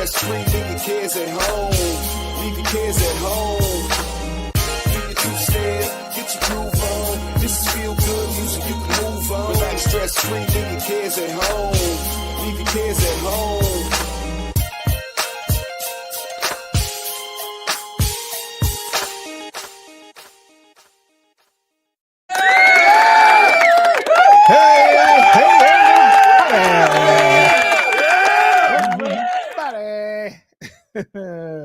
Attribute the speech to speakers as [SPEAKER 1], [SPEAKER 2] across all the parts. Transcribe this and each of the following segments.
[SPEAKER 1] stress free, leave your cares at home. Leave your cares at home. Do your two-step, get your groove on. This is feel good music, you can move on. Relax, stress free, leave your cares at home. Leave your cares at home.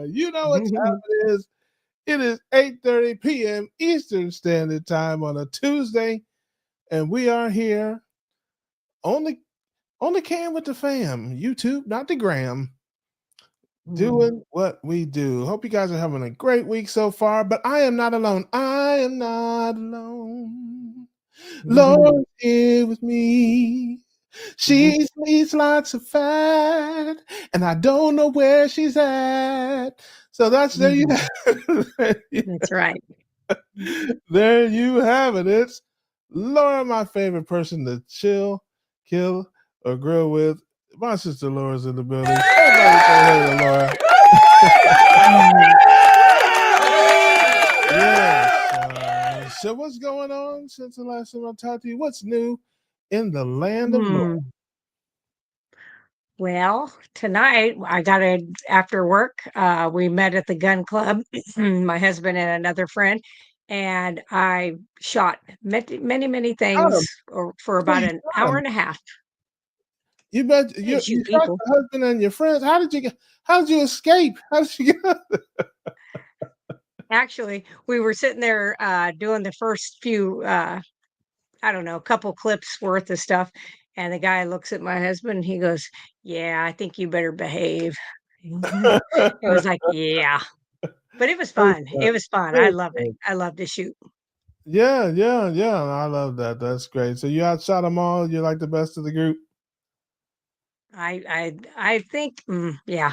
[SPEAKER 2] You know what time it is. It is 8:30 p.m. Eastern Standard Time on a Tuesday, and we are here on the Cam with the Fam, YouTube, not the Gram, doing what we do. Hope you guys are having a great week so far, but I am not alone. I am not alone. Lord, here with me. She eats lots of fat, and I don't know where she's at. So that's there you have it.
[SPEAKER 3] That's right.
[SPEAKER 2] There you have it. It's Laura, my favorite person to chill, kill, or grill with. My sister Laura's in the building. Everybody say hey to Laura. Yes. So what's going on since the last time I talked to you? What's new in the land of Laura?
[SPEAKER 3] Well, tonight I got after work. We met at the gun club, my husband and another friend, and I shot many things for about an hour and a half.
[SPEAKER 2] You bet you shot your husband and your friends. How did you escape? How did you get?
[SPEAKER 3] Actually, we were sitting there doing the first few couple clips worth of stuff. And the guy looks at my husband and he goes, "Yeah, I think you better behave." It was like, yeah. But it was fun. It was fun. I love it. I love to shoot.
[SPEAKER 2] Yeah. I love that. That's great. So you outshot them all. You're like the best of the group.
[SPEAKER 3] I think, yeah.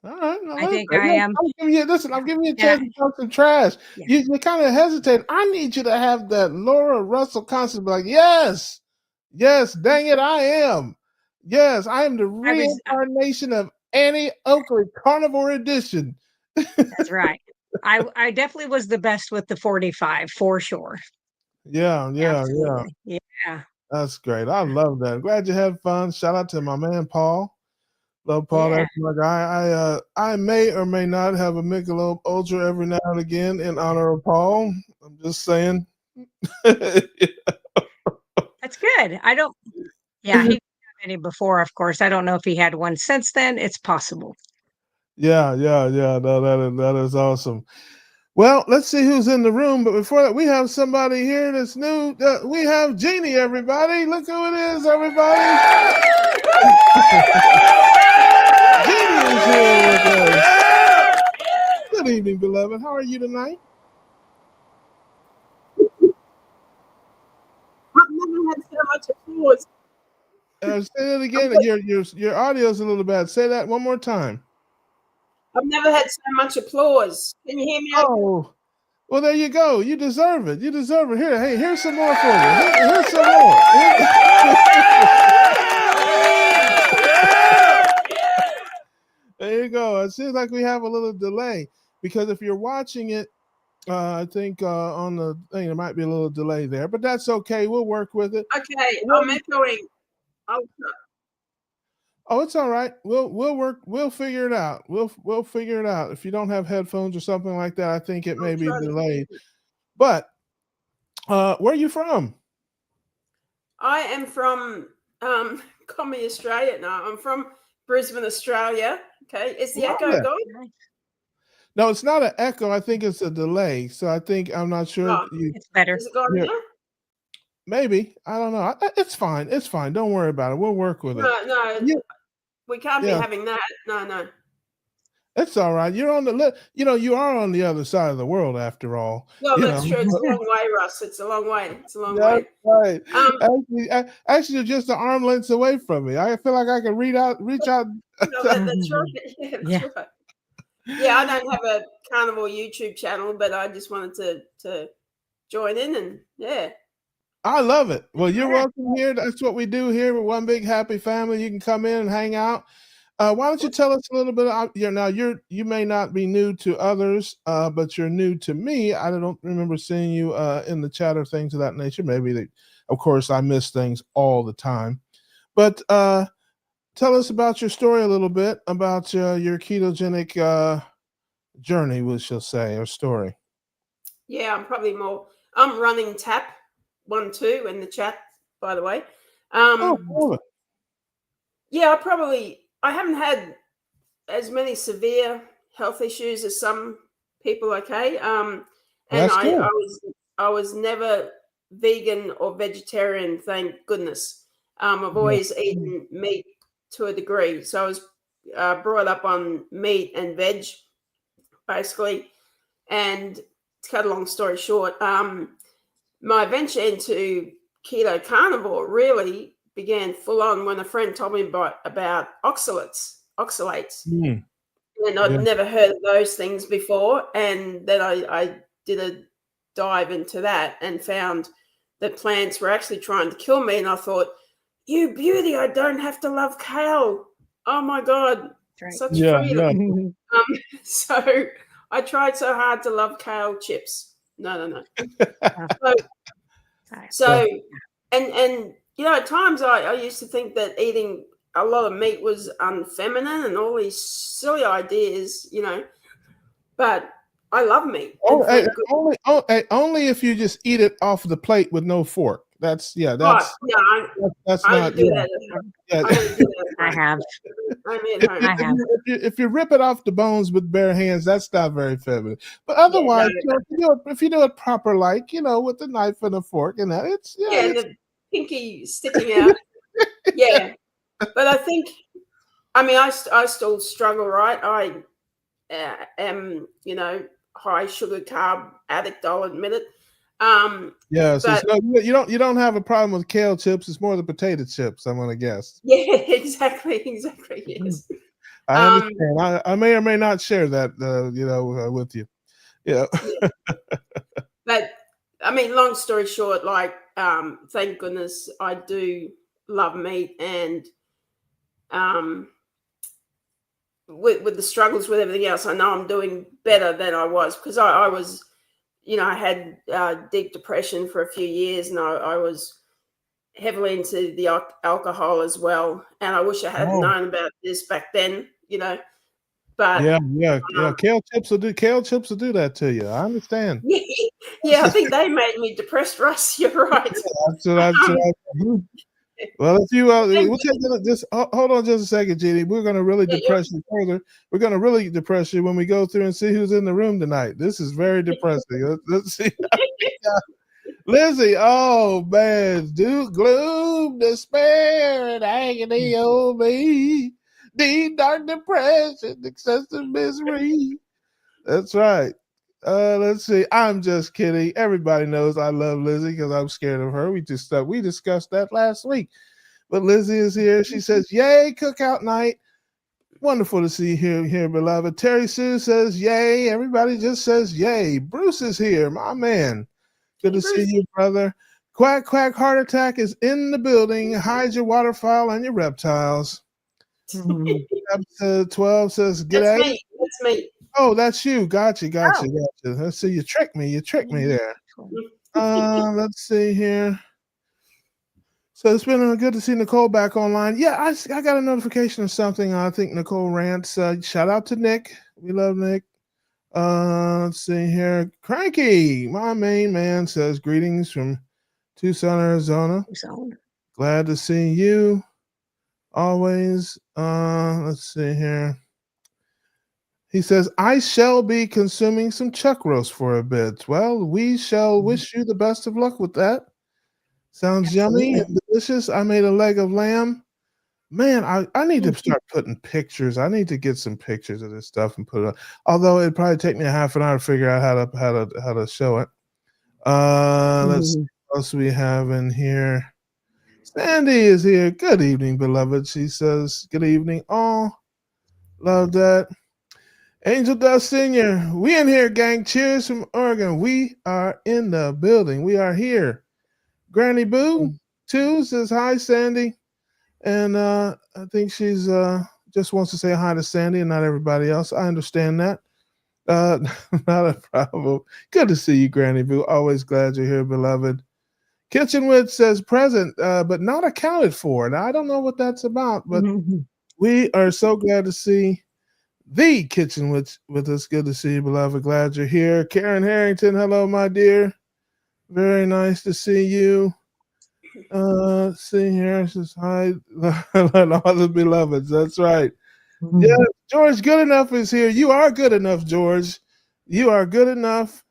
[SPEAKER 2] All right.
[SPEAKER 3] I think I am.
[SPEAKER 2] I'm giving you a chance to talk some trash. Yeah. You kind of hesitate. I need you to have that Laura Russell concept. Like, yes, dang it, I am. Yes, I am the reincarnation of Annie Oakley, Carnivore Edition.
[SPEAKER 3] That's right. I definitely was the best with the 45 for sure.
[SPEAKER 2] Yeah. That's great. I love that. Glad you had fun. Shout out to my man Paul. Love Paul. Yeah. That's my guy. I may or may not have a Michelob Ultra every now and again in honor of Paul. I'm just saying.
[SPEAKER 3] That's good. I don't. Yeah, he didn't have any before, of course. I don't know if he had one since then. It's possible.
[SPEAKER 2] Yeah. No, that is awesome. Well, let's see who's in the room. But before that, we have somebody here that's new. We have Jeannie, everybody. Look who it is, everybody. Jeannie is here with us. Good evening, beloved. How are you tonight?
[SPEAKER 4] I've never had so much applause.
[SPEAKER 2] Say that again. Your audio is a little bad. Say that one more time.
[SPEAKER 4] I've never had so much applause. Can you hear me?
[SPEAKER 2] Oh, well, there you go. You deserve it. Here, here's some more for you. Here's some more. There you go. It seems like we have a little delay because if you're watching it, I think on the thing there might be a little delay there, but that's okay. We'll work with it.
[SPEAKER 4] Okay, I'm echoing.
[SPEAKER 2] Oh, it's all right. We'll work. We'll figure it out. We'll figure it out. If you don't have headphones or something like that, I think it may be delayed. But where are you from?
[SPEAKER 4] I am from Comedy Australia. No, I'm from Brisbane, Australia. Okay, is the echo going?
[SPEAKER 2] No, it's not an echo. I think it's a delay. So I'm not sure.
[SPEAKER 3] It's better.
[SPEAKER 4] Is it going now?
[SPEAKER 2] Maybe. I don't know. It's fine. It's fine. Don't worry about it. We'll work with it.
[SPEAKER 4] No. We can't be having that. No.
[SPEAKER 2] It's all right. You're on the you are on the other side of the world after all.
[SPEAKER 4] No, that's true. It's a long way, Russ. It's a long way.
[SPEAKER 2] That's right. Actually, you're just an arm length away from me. I feel like I can reach out.
[SPEAKER 4] No, that's right. Yeah, right. Yeah, I don't have a carnivore YouTube channel, but I just wanted to join in and yeah.
[SPEAKER 2] I love it. Well, you're welcome here. That's what we do here. We're one big happy family. You can come in and hang out. Why don't you tell us a little bit? You may not be new to others, but you're new to me. I don't remember seeing you in the chat or things of that nature. Of course, I miss things all the time. But tell us about your story a little bit about your ketogenic journey, we shall say, or story.
[SPEAKER 4] Yeah, I'm running tap 1-2 in the chat, by the way.
[SPEAKER 2] Cool.
[SPEAKER 4] Yeah, I haven't had as many severe health issues as some people. Okay. And
[SPEAKER 2] That's good.
[SPEAKER 4] I was never vegan or vegetarian, thank goodness. I've always eaten meat to a degree. So I was brought up on meat and veg, basically. And to cut a long story short, my venture into keto carnivore really began full on when a friend told me about oxalates. And I'd never heard of those things before. And then I did a dive into that and found that plants were actually trying to kill me. And I thought, you beauty, I don't have to love kale. Oh my God, such freedom. So I tried so hard to love kale chips. No. So and at times I used to think that eating a lot of meat was unfeminine and all these silly ideas, but I love meat.
[SPEAKER 2] Only if you just eat it off the plate with no fork. That's not.
[SPEAKER 3] I have.
[SPEAKER 2] If you rip it off the bones with bare hands, that's not very feminine. But otherwise, if you do it proper, like with a knife and a fork, and that it's
[SPEAKER 4] the pinky sticking out. Yeah, but I think, I still struggle, right? I am, high sugar carb addict. I'll admit it.
[SPEAKER 2] You don't have a problem with kale chips. It's more the potato chips, I'm gonna guess.
[SPEAKER 4] Yeah, exactly. Yes.
[SPEAKER 2] I understand. I may or may not share that, with you. Yeah.
[SPEAKER 4] But long story short, thank goodness I do love meat, and with the struggles with everything else, I know I'm doing better than I was, because I was, I had deep depression for a few years, and I was heavily into the alcohol as well. And I wish I had known about this back then, But
[SPEAKER 2] kale chips will do that to you. I understand.
[SPEAKER 4] Yeah, I think they made me depressed, Russ. You're right.
[SPEAKER 2] Well, if you we'll take just hold on just a second, Jeannie. We're going to really depress you further. We're going to really depress you when we go through and see who's in the room tonight. This is very depressing. Let's see. Lizzie, oh man, gloom, despair, and agony, oh me, deep dark depression, excessive misery. That's right. Let's see. I'm just kidding. Everybody knows I love Lizzie because I'm scared of her. We discussed that last week. But Lizzie is here. She says, "Yay, cookout night! Wonderful to see you here, beloved." Terry Sue says, "Yay!" Everybody just says, "Yay!" Bruce is here, my man. Good to see you, brother. Quack quack heart attack is in the building. Hide your waterfowl and your reptiles. 12 says, "G'day."
[SPEAKER 4] That's me.
[SPEAKER 2] Oh, that's you. Gotcha. Let's see. You tricked me there. Let's see here. So it's been good to see Nicole back online. Yeah, I got a notification of something. I think Nicole rants. Shout out to Nick. We love Nick. Let's see here. Cranky, my main man, says greetings from Tucson, Arizona. Glad to see you. Always. Let's see here. He says, "I shall be consuming some chuck roast for a bit." Well, we shall wish you the best of luck with that. Sounds yummy and delicious. I made a leg of lamb. Man, I need to start putting pictures. I need to get some pictures of this stuff and put it on. Although it'd probably take me a half an hour to figure out how to show it. Let's see what else we have in here. Sandy is here. Good evening, beloved. She says, "Good evening." Oh, love that. Angel Dust Senior, we in here, gang. Cheers from Oregon. We are in the building. We are here. Granny Boo, too, says hi, Sandy. And I think she's just wants to say hi to Sandy and not everybody else. I understand that. Uh, not a problem. Good to see you, Granny Boo. Always glad you're here, beloved. Kitchen Witch says present, but not accounted for. Now, I don't know what that's about, but we are so glad to see the Kitchen Witch with us. Good to see you, beloved. Glad you're here. Karen Harrington, hello, my dear. Very nice to see you. See here, says hi, all the beloveds. That's right. Yeah, George Good Enough is here. You are good enough, George. You are good enough.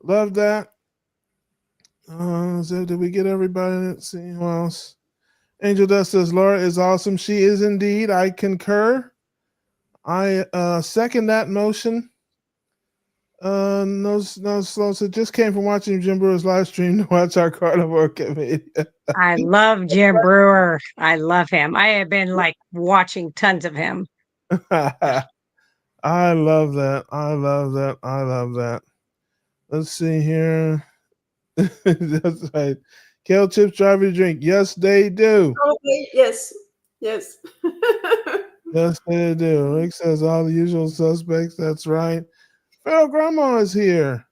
[SPEAKER 2] Love that. So did we get everybody? Let's see who else. Angel Dust says Laura is awesome. She is indeed. I concur. I second that motion. No, slow. So just came from watching Jim Brewer's live stream to watch our carnivore committee.
[SPEAKER 3] I love Jim Brewer. I love him. I have been like watching tons of him.
[SPEAKER 2] I love that. I love that. I love that. Let's see here. That's right. Kale chips drive you to drink. Yes, they do.
[SPEAKER 4] Probably, yes. Yes.
[SPEAKER 2] Yes, they do. Rick says all the usual suspects. That's right. Feral Grandma is here.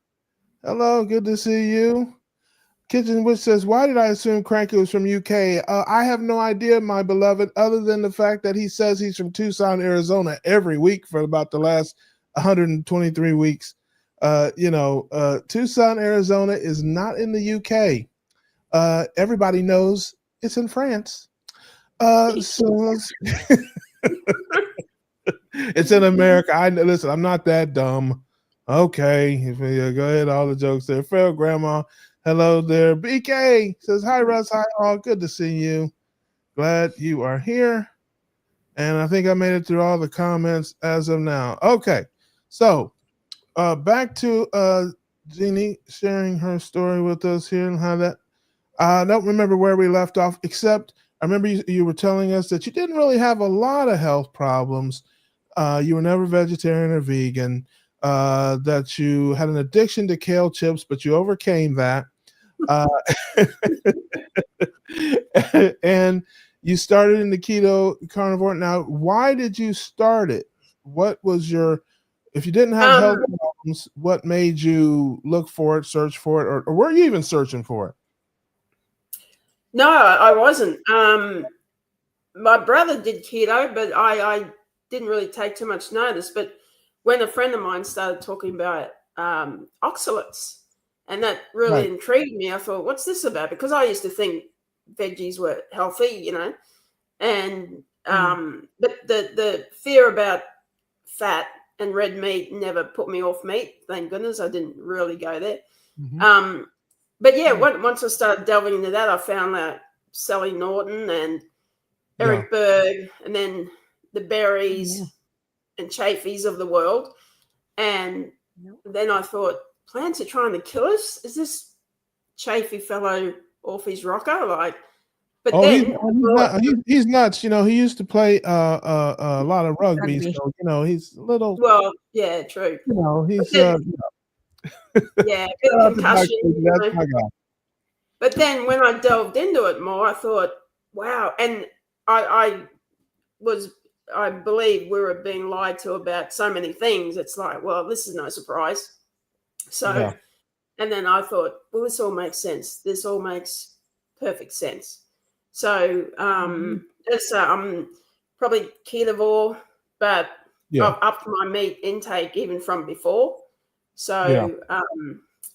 [SPEAKER 2] Hello, good to see you. Kitchen Witch says, why did I assume Cranky was from UK? I have no idea, my beloved, other than the fact that he says he's from Tucson, Arizona every week for about the last 123 weeks. Tucson, Arizona is not in the UK. Everybody knows it's in France. So it's in America. Listen, I'm not that dumb. Okay, go ahead. All the jokes there. Feral Grandma, hello there. BK says, hi, Russ. Hi, all. Good to see you. Glad you are here. And I think I made it through all the comments as of now. Okay, so back to Jeannie sharing her story with us here and how that. I don't remember where we left off, except I remember you were telling us that you didn't really have a lot of health problems. You were never vegetarian or vegan. That you had an addiction to kale chips, but you overcame that. And you started in the keto carnivore. Now, why did you start it? What was if you didn't have health problems, what made you look for it, search for it, or were you even searching for it?
[SPEAKER 4] No, I wasn't. My brother did keto, but I didn't really take too much notice. But when a friend of mine started talking about oxalates, and that really intrigued me, I thought, what's this about? Because I used to think veggies were healthy, and but the fear about fat and red meat never put me off meat. Thank goodness I didn't really go there. Mm-hmm. But yeah, once I started delving into that, I found that Sally Norton and Eric Berg, and then the Berries and Chafies of the world. And then I thought, plants are trying to kill us? Is this Chafee fellow off his rocker? But
[SPEAKER 2] he's nuts. He used to play a lot of rugby. So, he's a little.
[SPEAKER 4] Well, yeah, true.
[SPEAKER 2] He's
[SPEAKER 4] yeah, concussion.
[SPEAKER 2] That's my guy.
[SPEAKER 4] But then when I delved into it more, I thought, wow. And I believe we were being lied to about so many things. It's like, well, this is no surprise. So, and then I thought, well, this all makes sense. This all makes perfect sense. So, I'm probably carnivore, but I've upped my meat intake even from before. So,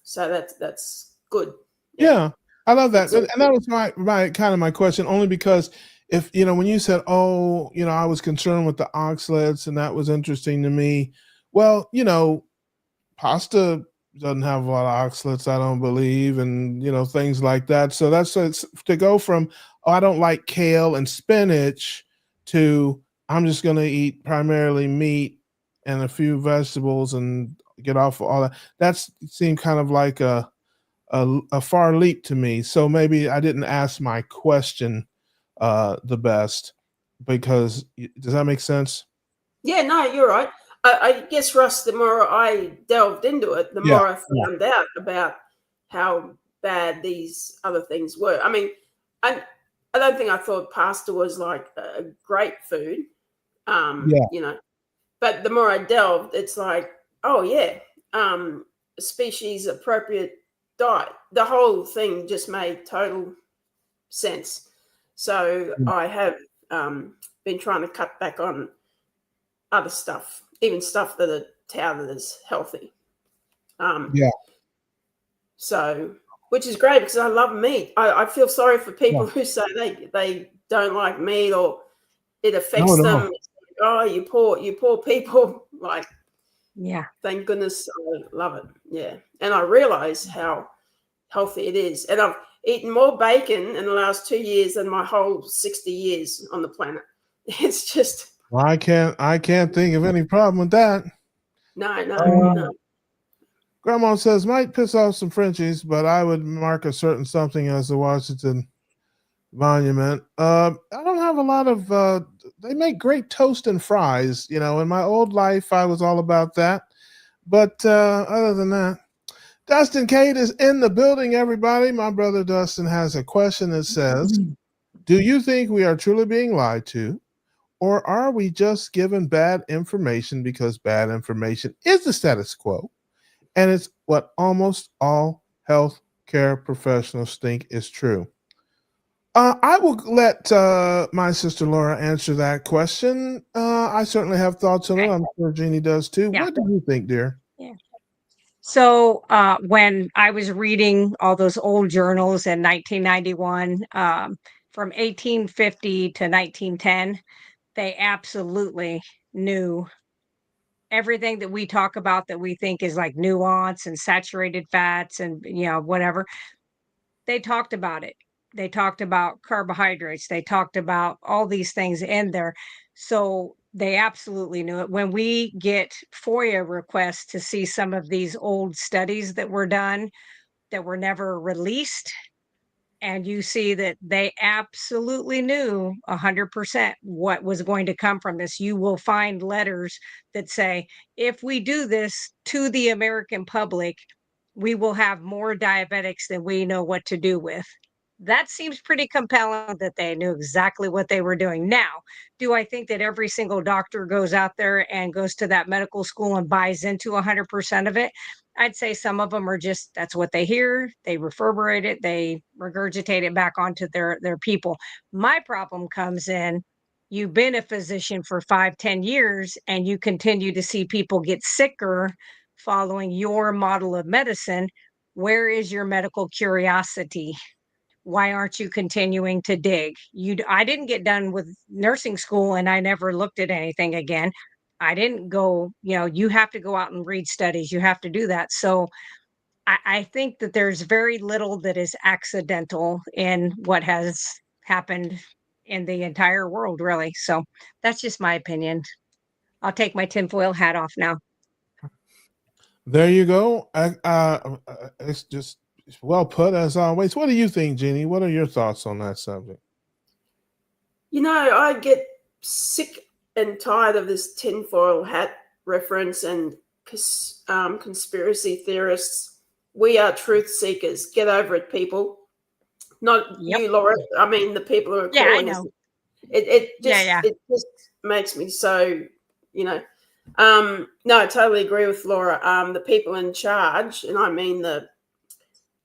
[SPEAKER 4] so that's good.
[SPEAKER 2] Yeah, I love that. And that was my kind of my question, only because if, when you said, I was concerned with the oxalates and that was interesting to me. Well, pasta doesn't have a lot of oxalates, I don't believe, and, things like that. So that's to go from, I don't like kale and spinach to I'm just going to eat primarily meat and a few vegetables and get off of all that. That seemed kind of like a far leap to me. So maybe I didn't ask my question the best, because does that make sense?
[SPEAKER 4] Yeah, no, you're right. I guess, Russ, the more I delved into it, the more I found out about how bad these other things were. I mean, I don't think I thought pasta was like a great food. You know, but the more I delved, it's like, oh yeah, species appropriate diet. The whole thing just made total sense. So I have been trying to cut back on other stuff, even stuff that are touted as healthy. So, which is great because I love meat. I feel sorry for people who say they don't like meat or it affects them. Oh, you poor people. Like,
[SPEAKER 3] Yeah.
[SPEAKER 4] thank goodness I love it. Yeah. And I realize how healthy it is. And I've eaten more bacon in the last 2 years than my whole 60 years on the planet. It's just
[SPEAKER 2] Well, I can't think of any problem with that.
[SPEAKER 4] no.
[SPEAKER 2] Grandma says might piss off some Frenchies, but I would mark a certain something as the Washington Monument. I don't have a lot of. They make great toast and fries. You know, in my old life, I was all about that. But other than that, Dustin Cade is in the building. Everybody, my brother Dustin has a question that says, "Do you think we are truly being lied to, or are we just given bad information because bad information is the status quo, and it's what almost all health care professionals think is true?" I will let my sister Laura answer that question. I certainly have thoughts on it. I'm sure Jeannie does too.
[SPEAKER 3] Yeah.
[SPEAKER 2] What do you think, dear?
[SPEAKER 3] Yeah. So when I was reading all those old journals in 1991, from 1850 to 1910, they absolutely knew everything that we talk about that we think is like nuance and saturated fats and whatever. They talked about it. They talked about carbohydrates. They talked about all these things in there. So they absolutely knew it. When we get FOIA requests to see some of these old studies that were done that were never released, and you see that they absolutely knew 100% what was going to come from this. You will find letters that say, if we do this to the American public, we will have more diabetics than we know what to do with. That seems pretty compelling that they knew exactly what they were doing. Now, do I think that every single doctor goes out there and goes to that medical school and buys into 100% of it? I'd say some of them are just, that's what they hear, they reverberate it, they regurgitate it back onto their people. My problem comes in, you've been a physician for 5-10 years and you continue to see people get sicker following your model of medicine. Where is your medical curiosity? Why aren't you continuing to dig? I didn't get done with nursing school and I never looked at anything again. I didn't go, you have to go out and read studies. You have to do that. So I think that there's very little that is accidental in what has happened in the entire world, really. So that's just my opinion. I'll take my tinfoil hat off now.
[SPEAKER 2] There you go. It's just well put as always. What do you think, Jeannie? What are your thoughts on that subject?
[SPEAKER 4] I get sick and tired of this tinfoil hat reference and conspiracy theorists. We are truth seekers. Get over it, people. Not you, Laura. I mean, the people who are calling us. It just makes me so, No, I totally agree with Laura. The people in charge, and I mean the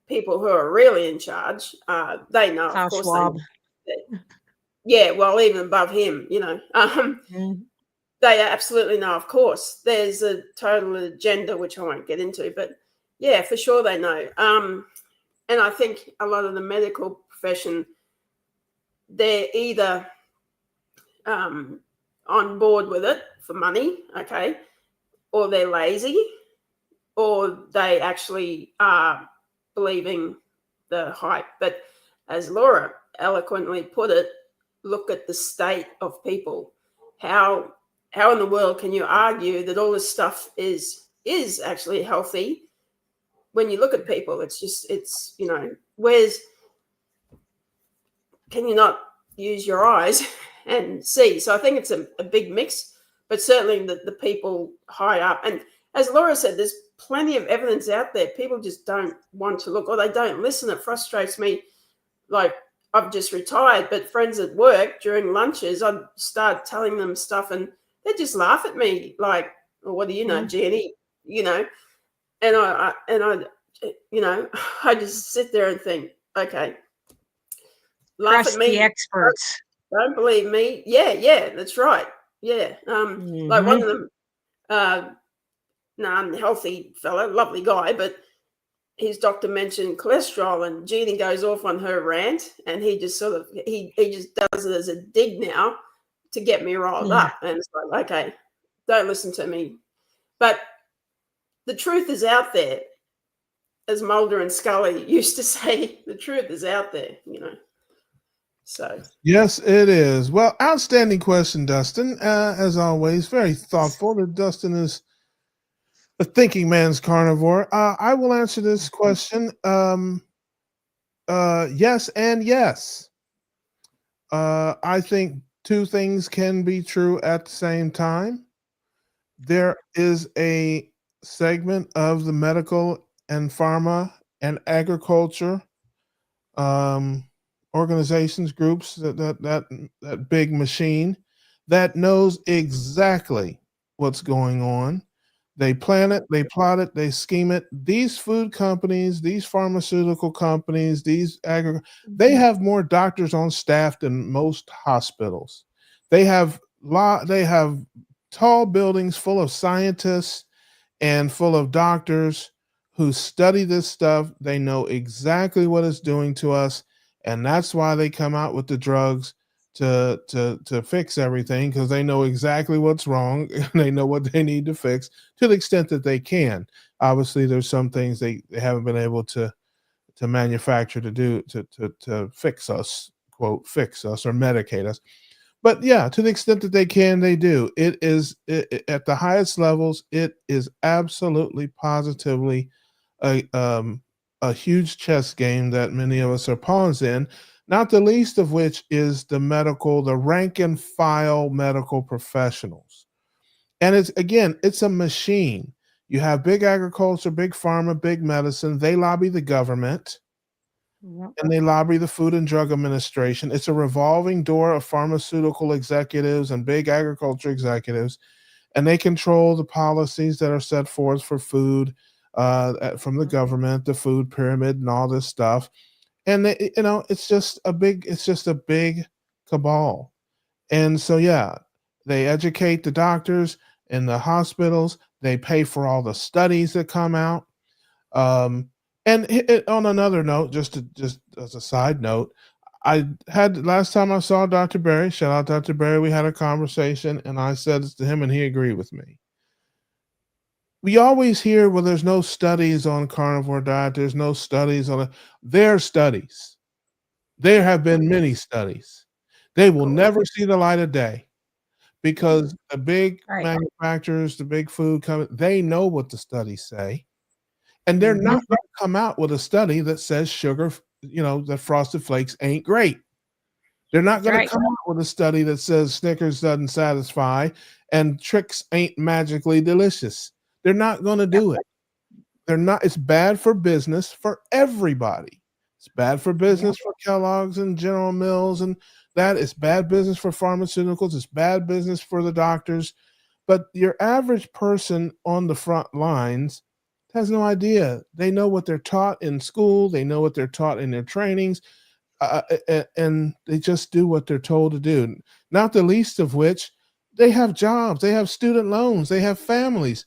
[SPEAKER 4] people who are really in charge, they know, of course.
[SPEAKER 3] Schwab.
[SPEAKER 4] Yeah, well, even above him, they absolutely know, of course. There's a total agenda, which I won't get into, but yeah, for sure they know. And I think a lot of the medical profession, they're either on board with it for money, okay, or they're lazy, or they actually are believing the hype. But as Laura eloquently put it, look at the state of people. How in the world can you argue that all this stuff is actually healthy when you look at people? It's can you not use your eyes and see? So I think it's a big mix, but certainly the people high up. And as Laura said, there's plenty of evidence out there. People just don't want to look, or they don't listen. It frustrates me. Like, I've just retired, but friends at work during lunches, I'd start telling them stuff and they just laugh at me like, well, what do you know, Jenny? You know, and I you know, I just sit there and think, okay, laugh
[SPEAKER 3] Trust
[SPEAKER 4] at me.
[SPEAKER 3] the experts.
[SPEAKER 4] Don't believe me. Yeah, that's right. Yeah. Like one of them, unhealthy fella, lovely guy, but his doctor mentioned cholesterol, and Jeannie goes off on her rant, and he just sort of he just does it as a dig now to get me riled up. And it's like, okay, don't listen to me. But the truth is out there, as Mulder and Scully used to say. The truth is out there, you know. So
[SPEAKER 2] Yes, it is. Well, outstanding question, Dustin. As always, very thoughtful. That Dustin is a thinking man's carnivore. I will answer this question. Yes and yes. I think two things can be true at the same time. There is a segment of the medical and pharma and agriculture organizations, groups, that big machine that knows exactly what's going on. They plan it, they plot it, they scheme it. These food companies, these pharmaceutical companies, they have more doctors on staff than most hospitals. They have they have tall buildings full of scientists and full of doctors who study this stuff. They know exactly what it's doing to us, and that's why they come out with the drugs to fix everything, because they know exactly what's wrong and they know what they need to fix to the extent that they can. Obviously, there's some things they haven't been able to manufacture to fix us, quote, fix us or medicate us. But yeah, to the extent that they can, they do. It is at the highest levels. It is absolutely, positively a huge chess game that many of us are pawns in. Not the least of which is the rank and file medical professionals. And it's a machine. You have big agriculture, big pharma, big medicine. They lobby the government. And they lobby the Food and Drug Administration. It's a revolving door of pharmaceutical executives and big agriculture executives, and they control the policies that are set forth for food from the government, the food pyramid, and all this stuff. And it's just a big cabal. And so, yeah, they educate the doctors in the hospitals. They pay for all the studies that come out. And on another note, just as a side note, I had last time I saw Dr. Berry, shout out Dr. Berry, we had a conversation, and I said this to him, and he agreed with me. We always hear, well, there's no studies on carnivore diet. There's no studies on it. There are studies. There have been many studies. They will never see the light of day because the big manufacturers, the big food companies, they know what the studies say. And they're not going to come out with a study that says sugar, that Frosted Flakes ain't great. They're not going to come out with a study that says Snickers doesn't satisfy and Trix ain't magically delicious. They're not going to do it. They're not. It's bad for business for everybody. It's bad for business for Kellogg's and General Mills, and that it's bad business for pharmaceuticals. It's bad business for the doctors. But your average person on the front lines has no idea. They know what they're taught in school. They know what they're taught in their trainings, and they just do what they're told to do. Not the least of which, they have jobs. They have student loans. They have families.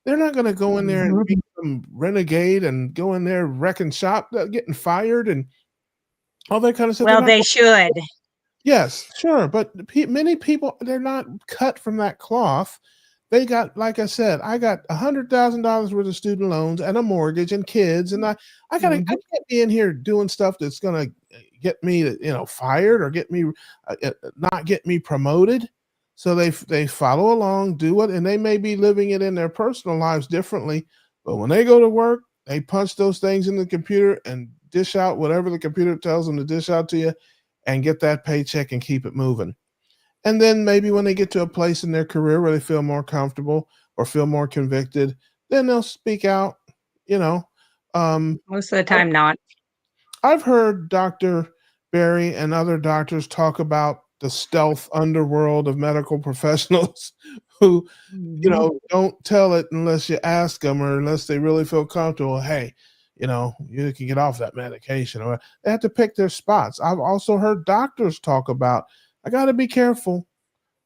[SPEAKER 2] They're not going to go in there and be some renegade and go in there wrecking shop, getting fired and all that kind of stuff.
[SPEAKER 3] Well, they should.
[SPEAKER 2] Yes, sure. But many people, they're not cut from that cloth. They got, like I said, I got $100,000 worth of student loans and a mortgage and kids, and I can't be in here doing stuff that's going to get me, fired or get me, not get me promoted. So they follow along, do it, and they may be living it in their personal lives differently, but when they go to work, they punch those things in the computer and dish out whatever the computer tells them to dish out to you, and get that paycheck and keep it moving. And then maybe when they get to a place in their career where they feel more comfortable or feel more convicted, then they'll speak out,
[SPEAKER 3] Most of the time, not.
[SPEAKER 2] I've heard Dr. Barry and other doctors talk about the stealth underworld of medical professionals who, don't tell it unless you ask them or unless they really feel comfortable. Hey, you can get off that medication, or they have to pick their spots. I've also heard doctors talk about, I got to be careful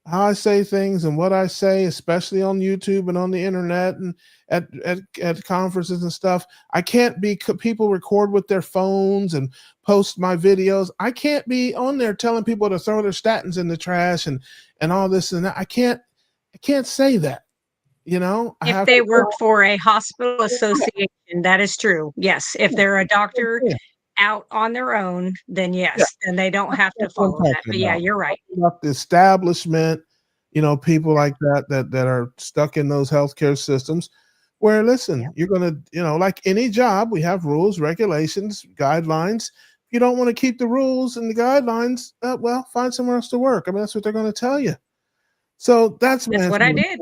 [SPEAKER 2] how I say things and what I say, especially on YouTube and on the internet and at conferences and stuff. I can't be, people record with their phones and post my videos. I can't be on there telling people to throw their statins in the trash and all this and that. I can't say that. I
[SPEAKER 3] If
[SPEAKER 2] have
[SPEAKER 3] they
[SPEAKER 2] to
[SPEAKER 3] work for a hospital association, that is true. Yes. If they're a doctor out on their own, then yes, then they don't have to
[SPEAKER 2] That's what I'm
[SPEAKER 3] follow that.
[SPEAKER 2] talking
[SPEAKER 3] But yeah,
[SPEAKER 2] about.
[SPEAKER 3] you're right.
[SPEAKER 2] About the establishment, people like that are stuck in those healthcare systems where, listen, you're going to, like any job, we have rules, regulations, guidelines. If you don't want to keep the rules and the guidelines, well, find somewhere else to work. I mean, that's what they're going to tell you. So that's my
[SPEAKER 3] That's
[SPEAKER 2] answer.
[SPEAKER 3] what I did.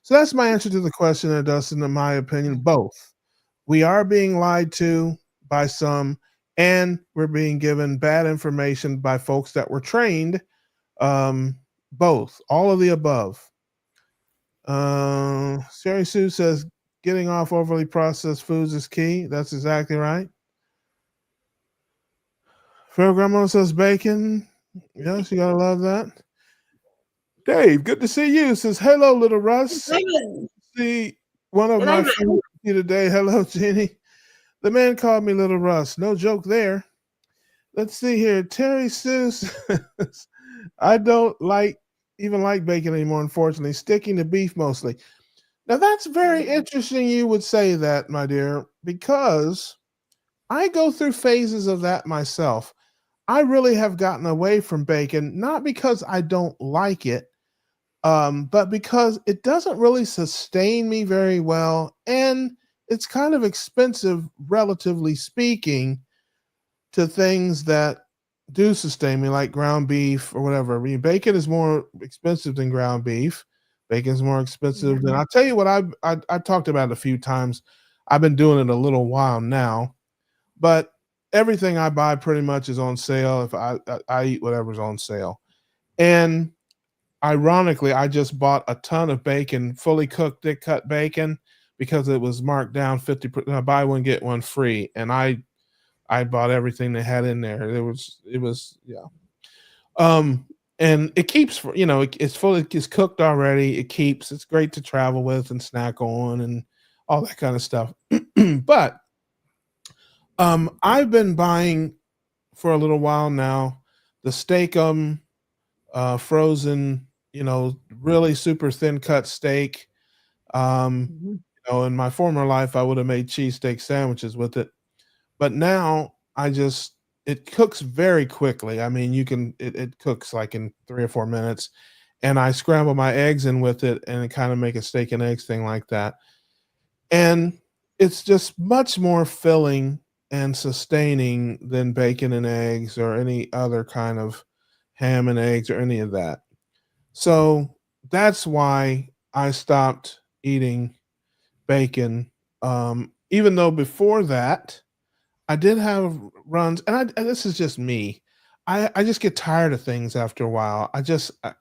[SPEAKER 2] So that's my answer to the question there, Dustin, in my opinion. Both. We are being lied to by some, and we're being given bad information by folks that were trained. Both. All of the above. Sherry Sue says getting off overly processed foods is key. That's exactly right. Fair Grandma says bacon. Yes, you gotta love that. Dave, good to see you. Says hello, little Russ. See one of my friends today. Hello, Jenny. The man called me Little Russ. No joke there. Let's see here. Terry Sue says, I don't even like bacon anymore, unfortunately. Sticking to beef mostly. Now, that's very interesting you would say that, my dear, because I go through phases of that myself. I really have gotten away from bacon, not because I don't like it, but because it doesn't really sustain me very well, and it's kind of expensive, relatively speaking, to things that do sustain me, like ground beef or whatever. I mean, bacon is more expensive than ground beef. Bacon's more expensive than, I'll tell you what, I've talked about it a few times. I've been doing it a little while now, but everything I buy pretty much is on sale. If I eat whatever's on sale. And ironically, I just bought a ton of bacon, fully cooked, thick cut bacon, because it was marked down 50%, buy one, get one free. And I bought everything they had in there. It was. And it keeps, it's fully, it's cooked already. It keeps, it's great to travel with and snack on and all that kind of stuff. But I've been buying for a little while now the Steak-umm frozen, really super thin cut steak. In my former life, I would have made cheesesteak sandwiches with it, but now it cooks very quickly. I mean, it cooks like in 3 or 4 minutes, and I scramble my eggs in with it and kind of make a steak and eggs thing like that. And it's just much more filling and sustaining than bacon and eggs or any other kind of ham and eggs or any of that. So that's why I stopped eating bacon. Even though before that, I did have runs, and this is just me. I just get tired of things after a while. I just, I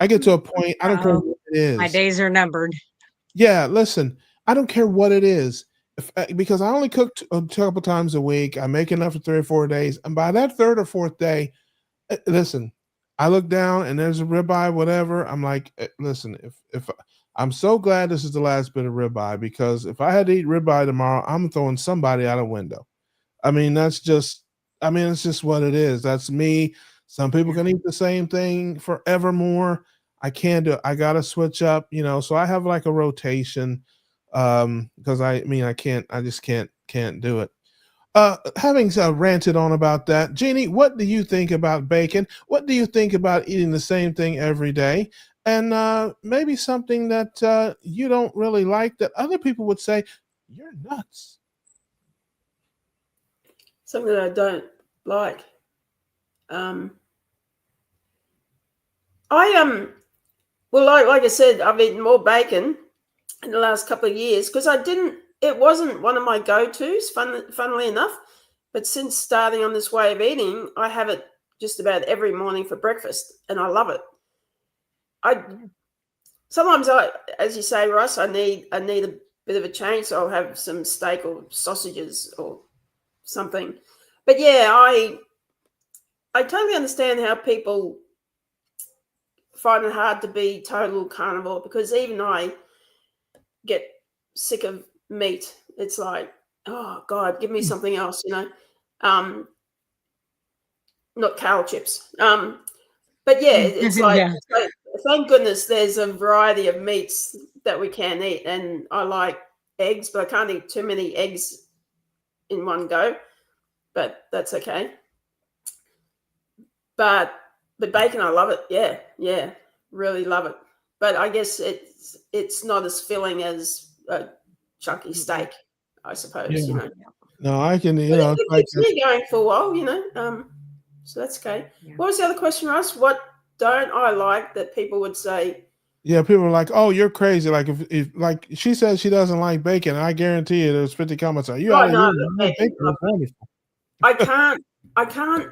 [SPEAKER 2] get to a point, I don't care what it is.
[SPEAKER 3] My days are numbered.
[SPEAKER 2] Yeah, listen, I don't care what it is. Because I only cook a couple times a week. I make enough for 3 or 4 days. And by that 3rd or 4th day, listen, I look down and there's a ribeye, whatever. I'm like, listen, if I'm so glad this is the last bit of ribeye, because if I had to eat ribeye tomorrow, I'm throwing somebody out a window. I mean, it's just what it is. That's me. Some people can eat the same thing forevermore. I can't do it. I got to switch up, so I have like a rotation, because I just can't do it. Having ranted on about that, Jeannie, what do you think about bacon? What do you think about eating the same thing every day? And maybe something that you don't really like that other people would say, you're nuts.
[SPEAKER 4] Something that I don't like. Like I said, I've eaten more bacon in the last couple of years because it wasn't one of my go-tos, funnily enough. But since starting on this way of eating, I have it just about every morning for breakfast, and I love it. Sometimes as you say, Russ, I need a bit of a change, so I'll have some steak or sausages or something. But yeah, I totally understand how people find it hard to be total carnivore, because even I get sick of meat. It's like, oh God, give me something else, not kale chips. But yeah, it's like,
[SPEAKER 3] Yeah.
[SPEAKER 4] thank goodness there's a variety of meats that we can eat. And I like eggs, but I can't eat too many eggs in one go, but that's okay. But bacon, I love it. Yeah, really love it. But I guess it's not as filling as a chunky steak, I suppose.
[SPEAKER 2] Yeah. No, I can,
[SPEAKER 4] But it keeps me going for a while. So that's okay.
[SPEAKER 3] Yeah.
[SPEAKER 4] What was the other question, Russ? What don't I like that people would say?
[SPEAKER 2] Yeah, people are like, "Oh, you're crazy!" Like if like she says she doesn't like bacon, and I guarantee you, there's 50 comments. Are you out of
[SPEAKER 4] No,
[SPEAKER 2] here? Bacon is wonderful.
[SPEAKER 4] I can't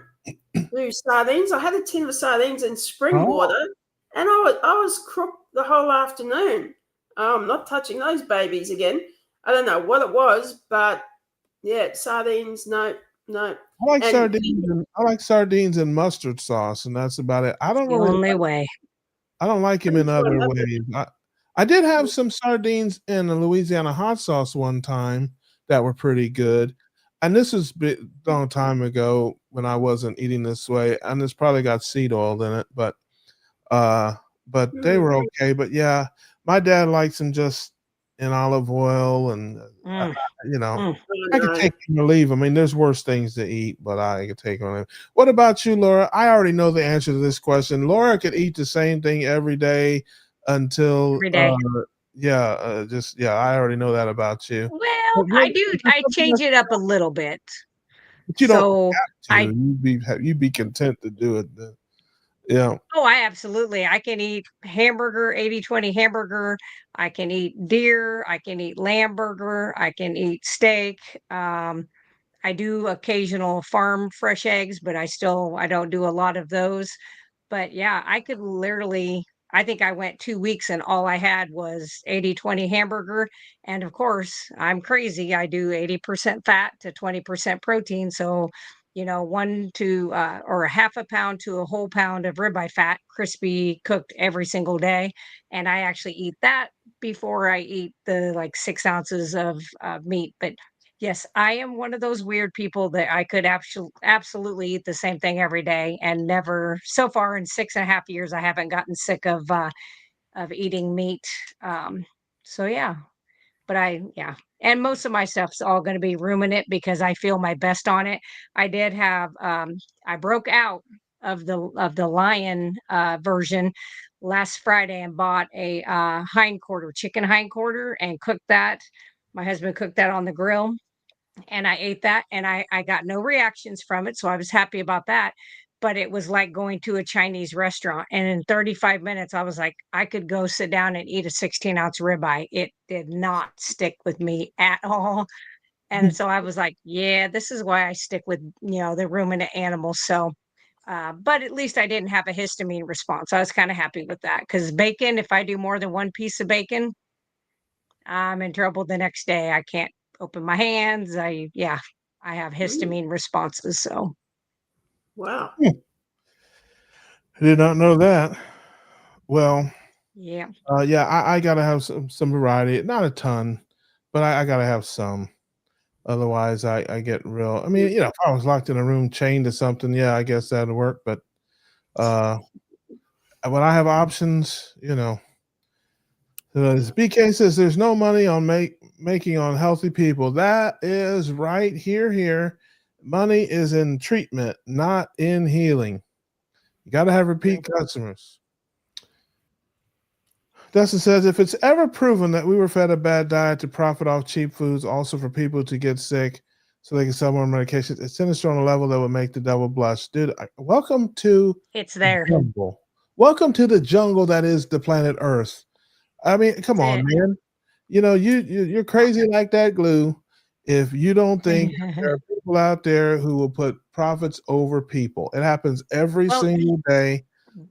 [SPEAKER 4] do sardines. I had a tin of sardines in spring
[SPEAKER 2] Oh.
[SPEAKER 4] water, and I was crooked the whole afternoon. Not touching those babies again. I don't know what it was, but yeah, sardines. No.
[SPEAKER 2] I like sardines. I like sardines and mustard sauce, and that's about it. I don't
[SPEAKER 3] The
[SPEAKER 2] really.
[SPEAKER 3] only way.
[SPEAKER 2] I don't like him in other ways. I did have some sardines in a Louisiana hot sauce one time that were pretty good. And this was a long time ago when I wasn't eating this way, and it's probably got seed oil in it, but they were okay. But yeah, my dad likes them just in olive oil, and I could take them or leave. I mean, there's worse things to eat, but I could take them or leave. What about you, Laura? I already know the answer to this question. Laura could eat the same thing every day until
[SPEAKER 3] Every day.
[SPEAKER 2] I already know that about you.
[SPEAKER 3] Well, I do. I change it up a little bit.
[SPEAKER 2] But you don't have to. You'd be content to do it. Yeah.
[SPEAKER 3] Oh, I absolutely. I can eat hamburger, 80-20 hamburger. I can eat deer. I can eat lamb burger. I can eat steak. I do occasional farm fresh eggs, but I don't do a lot of those. But yeah, I could literally, I think I went 2 weeks and all I had was 80-20 hamburger. And of course, I'm crazy. I do 80% fat to 20% protein. So, 1 to or a half a pound to a whole pound of ribeye fat, crispy, cooked every single day. And I actually eat that before I eat the like 6 ounces of meat. But yes, I am one of those weird people that I could absolutely eat the same thing every day and never. So far in 6.5 years, I haven't gotten sick of eating meat. So yeah, but and most of my stuff's all going to be ruminant because I feel my best on it. I did have I broke out of the lion version last Friday and bought a chicken hind quarter, and cooked that. My husband cooked that on the grill, and I ate that, and I got no reactions from it, so I was happy about that. But it was like going to a Chinese restaurant, and in 35 minutes, I was like, I could go sit down and eat a 16-ounce ribeye. It did not stick with me at all. And so I was like, yeah, this is why I stick with, the ruminant animals. So, but at least I didn't have a histamine response. I was kind of happy with that, because bacon, if I do more than one piece of bacon, I'm in trouble the next day. I can't open my hands. I have histamine responses. So
[SPEAKER 4] Wow.
[SPEAKER 2] I did not know that. Well,
[SPEAKER 3] yeah.
[SPEAKER 2] I gotta have some variety. Not a ton, but I gotta have some. Otherwise, I get real. I mean, if I was locked in a room chained to something, yeah, I guess that'd work. But when I have options, as BK says, there's no money on making on healthy people. That is right here. Money is in treatment, not in healing. You got to have repeat customers. Dustin says, if it's ever proven that we were fed a bad diet to profit off cheap foods, also for people to get sick so they can sell more medications, it's sinister on a level that would make the devil blush. Dude, welcome to
[SPEAKER 3] It's there.
[SPEAKER 2] jungle. Welcome to the jungle that is the planet Earth. I mean, come on, man. You're crazy like that glue. If you don't think there are people people out there who will put profits over people. It happens every
[SPEAKER 3] Well,
[SPEAKER 2] single day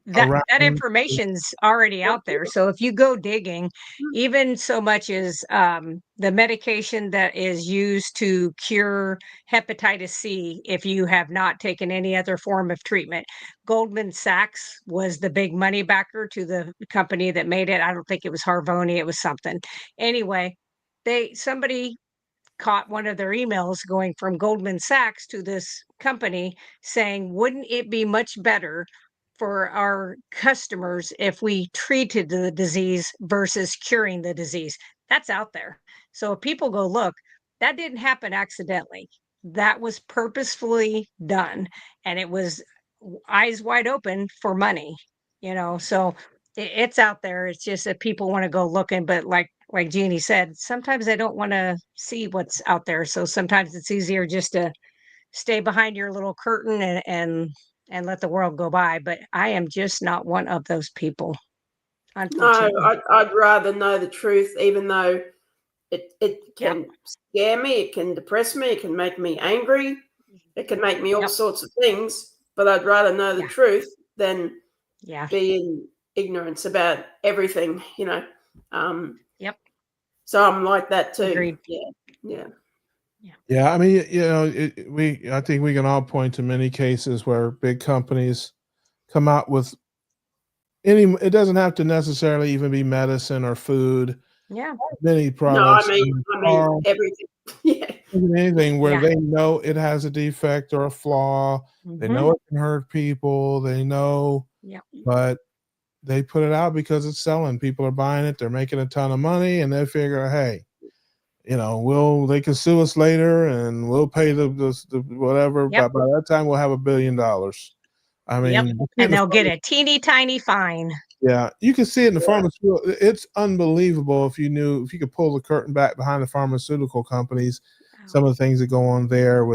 [SPEAKER 3] that
[SPEAKER 2] around.
[SPEAKER 3] information's already out there. So if you go digging, even so much as the medication that is used to cure hepatitis C, if you have not taken any other form of treatment, Goldman Sachs was the big money backer to the company that made it. I don't think it was Harvoni, it was something. Anyway, somebody caught one of their emails going from Goldman Sachs to this company saying, wouldn't it be much better for our customers if we treated the disease versus curing the disease? That's out there. So if people go look, that didn't happen accidentally. That was purposefully done. And it was eyes wide open for money, so it's out there. It's just that people want to go looking, but like Jeannie said, sometimes they don't want to see what's out there. So sometimes it's easier just to stay behind your little curtain and let the world go by. But I am just not one of those people,
[SPEAKER 4] No,
[SPEAKER 3] unfortunately.
[SPEAKER 4] I'd rather know the truth, even though it
[SPEAKER 3] Yep.
[SPEAKER 4] can scare me, it can depress me, it can make me angry, it can make me all
[SPEAKER 3] Yep.
[SPEAKER 4] sorts of things. But I'd rather know the
[SPEAKER 3] Yeah.
[SPEAKER 4] truth than
[SPEAKER 3] Yeah.
[SPEAKER 4] be in ignorance about everything,
[SPEAKER 3] Yep.
[SPEAKER 4] So I'm like that too.
[SPEAKER 3] Agreed.
[SPEAKER 4] Yeah.
[SPEAKER 2] Yeah, I mean, I think we can all point to many cases where big companies come out with it doesn't have to necessarily even be medicine or food.
[SPEAKER 3] Yeah.
[SPEAKER 2] Many
[SPEAKER 4] No,
[SPEAKER 2] products,
[SPEAKER 4] I mean everything. Yeah.
[SPEAKER 2] anything where
[SPEAKER 3] Yeah.
[SPEAKER 2] they know it has a defect or a flaw. They know
[SPEAKER 3] Mhm.
[SPEAKER 2] it can hurt people. They know,
[SPEAKER 3] Yep.
[SPEAKER 2] but they put it out because it's selling. People are buying it. They're making a ton of money, and they figure, hey, they can sue us later, and we'll pay the whatever.
[SPEAKER 3] Yep.
[SPEAKER 2] But by that time, we'll have $1 billion. I
[SPEAKER 3] Yep.
[SPEAKER 2] mean,
[SPEAKER 3] And they'll get a teeny tiny fine.
[SPEAKER 2] yeah, you can see it in the pharmaceutical. It's unbelievable if you could pull the curtain back behind the pharmaceutical companies, some of the things that go on there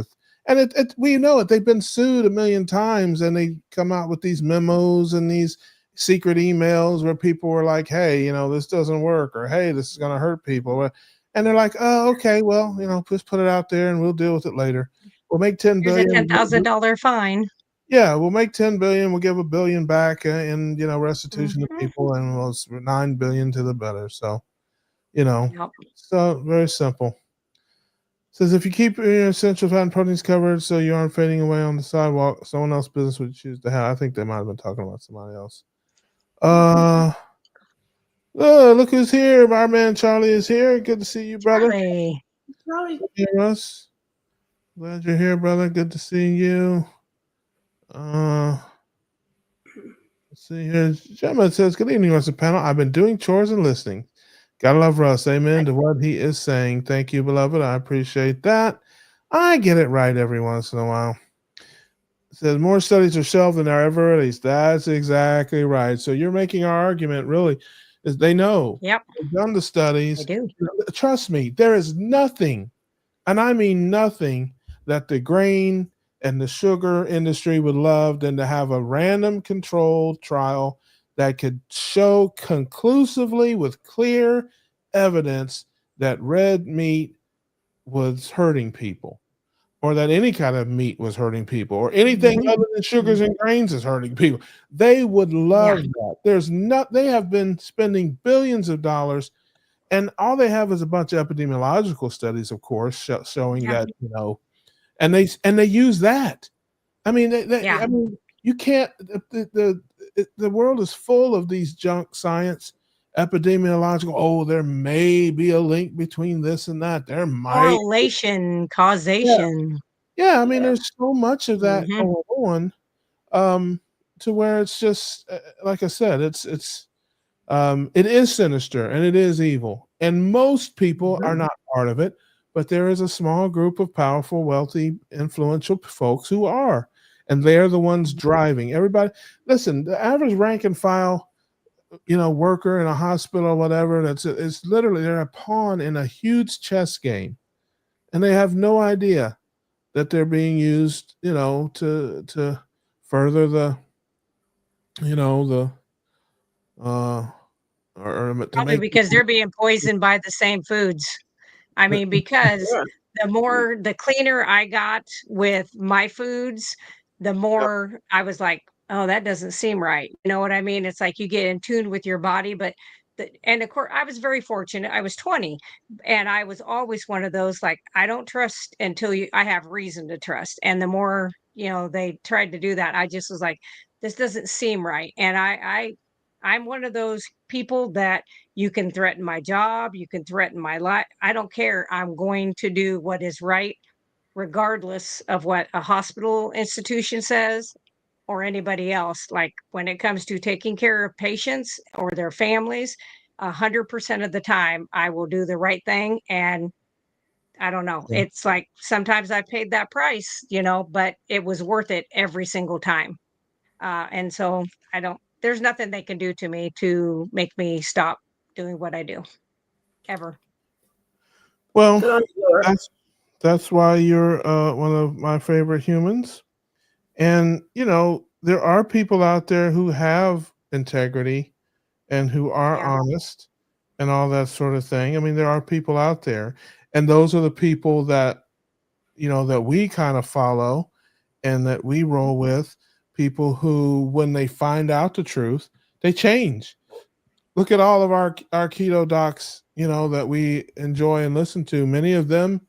[SPEAKER 2] and we know it. They've been sued a million times, and they come out with these memos and these secret emails where people were like, "Hey, this doesn't work," or "Hey, this is going to hurt people," and they're like, "Oh, okay, well, just put it out there, and we'll deal with it later. We'll make $10
[SPEAKER 3] Here's a
[SPEAKER 2] billion.
[SPEAKER 3] $10,000 fine.
[SPEAKER 2] Yeah, we'll make 10 billion. We'll give $1 billion back in restitution to
[SPEAKER 3] Mhm.
[SPEAKER 2] people, and we'll 9 billion to the better. So,
[SPEAKER 3] Yep.
[SPEAKER 2] so very simple. Says if you keep your essential fat and proteins covered, so you aren't fading away on the sidewalk, someone else's business would choose to have. I think they might have been talking about somebody else. Look who's here. Our man Charlie is here. Good to see you, brother.
[SPEAKER 3] Charlie.
[SPEAKER 2] Hey, Russ. Glad you're here, brother. Good to see you. Let's see here. Gemma says, good evening, Russ and panel. I've been doing chores and listening. Gotta love Russ. Amen to what he is saying. Thank you, beloved. I appreciate that. I get it right every once in a while. It says more studies are shelved than are ever released. That's exactly right. So you're making our argument really is they know.
[SPEAKER 3] Yep.
[SPEAKER 2] They've done the studies.
[SPEAKER 3] They do.
[SPEAKER 2] Trust me, there is nothing, and I mean nothing, that the grain and the sugar industry would love than to have a random controlled trial that could show conclusively with clear evidence that red meat was hurting people, or that any kind of meat was hurting people, or anything
[SPEAKER 3] Mhm.
[SPEAKER 2] other than sugars and grains is hurting people. They would love that. They have been spending billions of dollars, and all they have is a bunch of epidemiological studies, of course, showing
[SPEAKER 3] Yeah.
[SPEAKER 2] that, and they use that. I mean,
[SPEAKER 3] Yeah.
[SPEAKER 2] I mean, you can't. The world is full of these junk science, epidemiological. Oh, there may be a link between this and that. There might.
[SPEAKER 3] Correlation,
[SPEAKER 2] Yeah,
[SPEAKER 3] causation.
[SPEAKER 2] yeah. I mean, there's so much of that
[SPEAKER 3] Mhm.
[SPEAKER 2] going on, to where it's just like I said, it is sinister and it is evil, and most people are
[SPEAKER 3] Mhm.
[SPEAKER 2] not part of it, but there is a small group of powerful, wealthy, influential folks who are, and they're the ones driving everybody. Listen, the average rank and file, worker in a hospital or whatever, it's literally they're a pawn in a huge chess game, and they have no idea that they're being used, to further the, the or to
[SPEAKER 3] Probably
[SPEAKER 2] make
[SPEAKER 3] because they're being poisoned by the same foods. I mean, because
[SPEAKER 4] Yeah.
[SPEAKER 3] the cleaner I got with my foods, the more I was like, "Oh, that doesn't seem right." You know what I mean? It's like you get in tune with your body, but and of course, I was very fortunate. I was 20, and I was always one of those like, I don't trust until I have reason to trust. And the more, they tried to do that, I just was like, this doesn't seem right. And I'm one of those people that you can threaten my job, you can threaten my life. I don't care. I'm going to do what is right, regardless of what a hospital institution says or anybody else. Like when it comes to taking care of patients or their families, 100% of the time, I will do the right thing. And I don't know.
[SPEAKER 2] Yeah.
[SPEAKER 3] It's like sometimes I paid that price, but it was worth it every single time. And so there's nothing they can do to me to make me stop doing what I do ever.
[SPEAKER 2] Well,
[SPEAKER 4] Good on you.
[SPEAKER 2] that's why you're one of my favorite humans. And there are people out there who have integrity and who are
[SPEAKER 3] Yeah.
[SPEAKER 2] honest and all that sort of thing. I mean, there are people out there, and those are the people that that we kind of follow and that we roll with. People who, when they find out the truth, they change. Look at all of our keto docs, that we enjoy and listen to. Many of them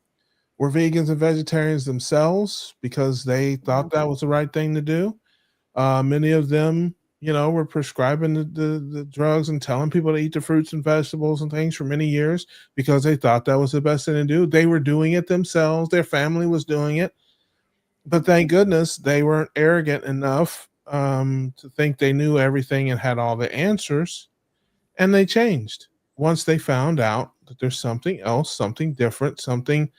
[SPEAKER 2] were vegans and vegetarians themselves because they thought that was the right thing to do. Many of them, were prescribing the drugs and telling people to eat the fruits and vegetables and things for many years because they thought that was the best thing to do. They were doing it themselves. Their family was doing it. But thank goodness they weren't arrogant enough to think they knew everything and had all the answers. And they changed once they found out that there's something else, something different, something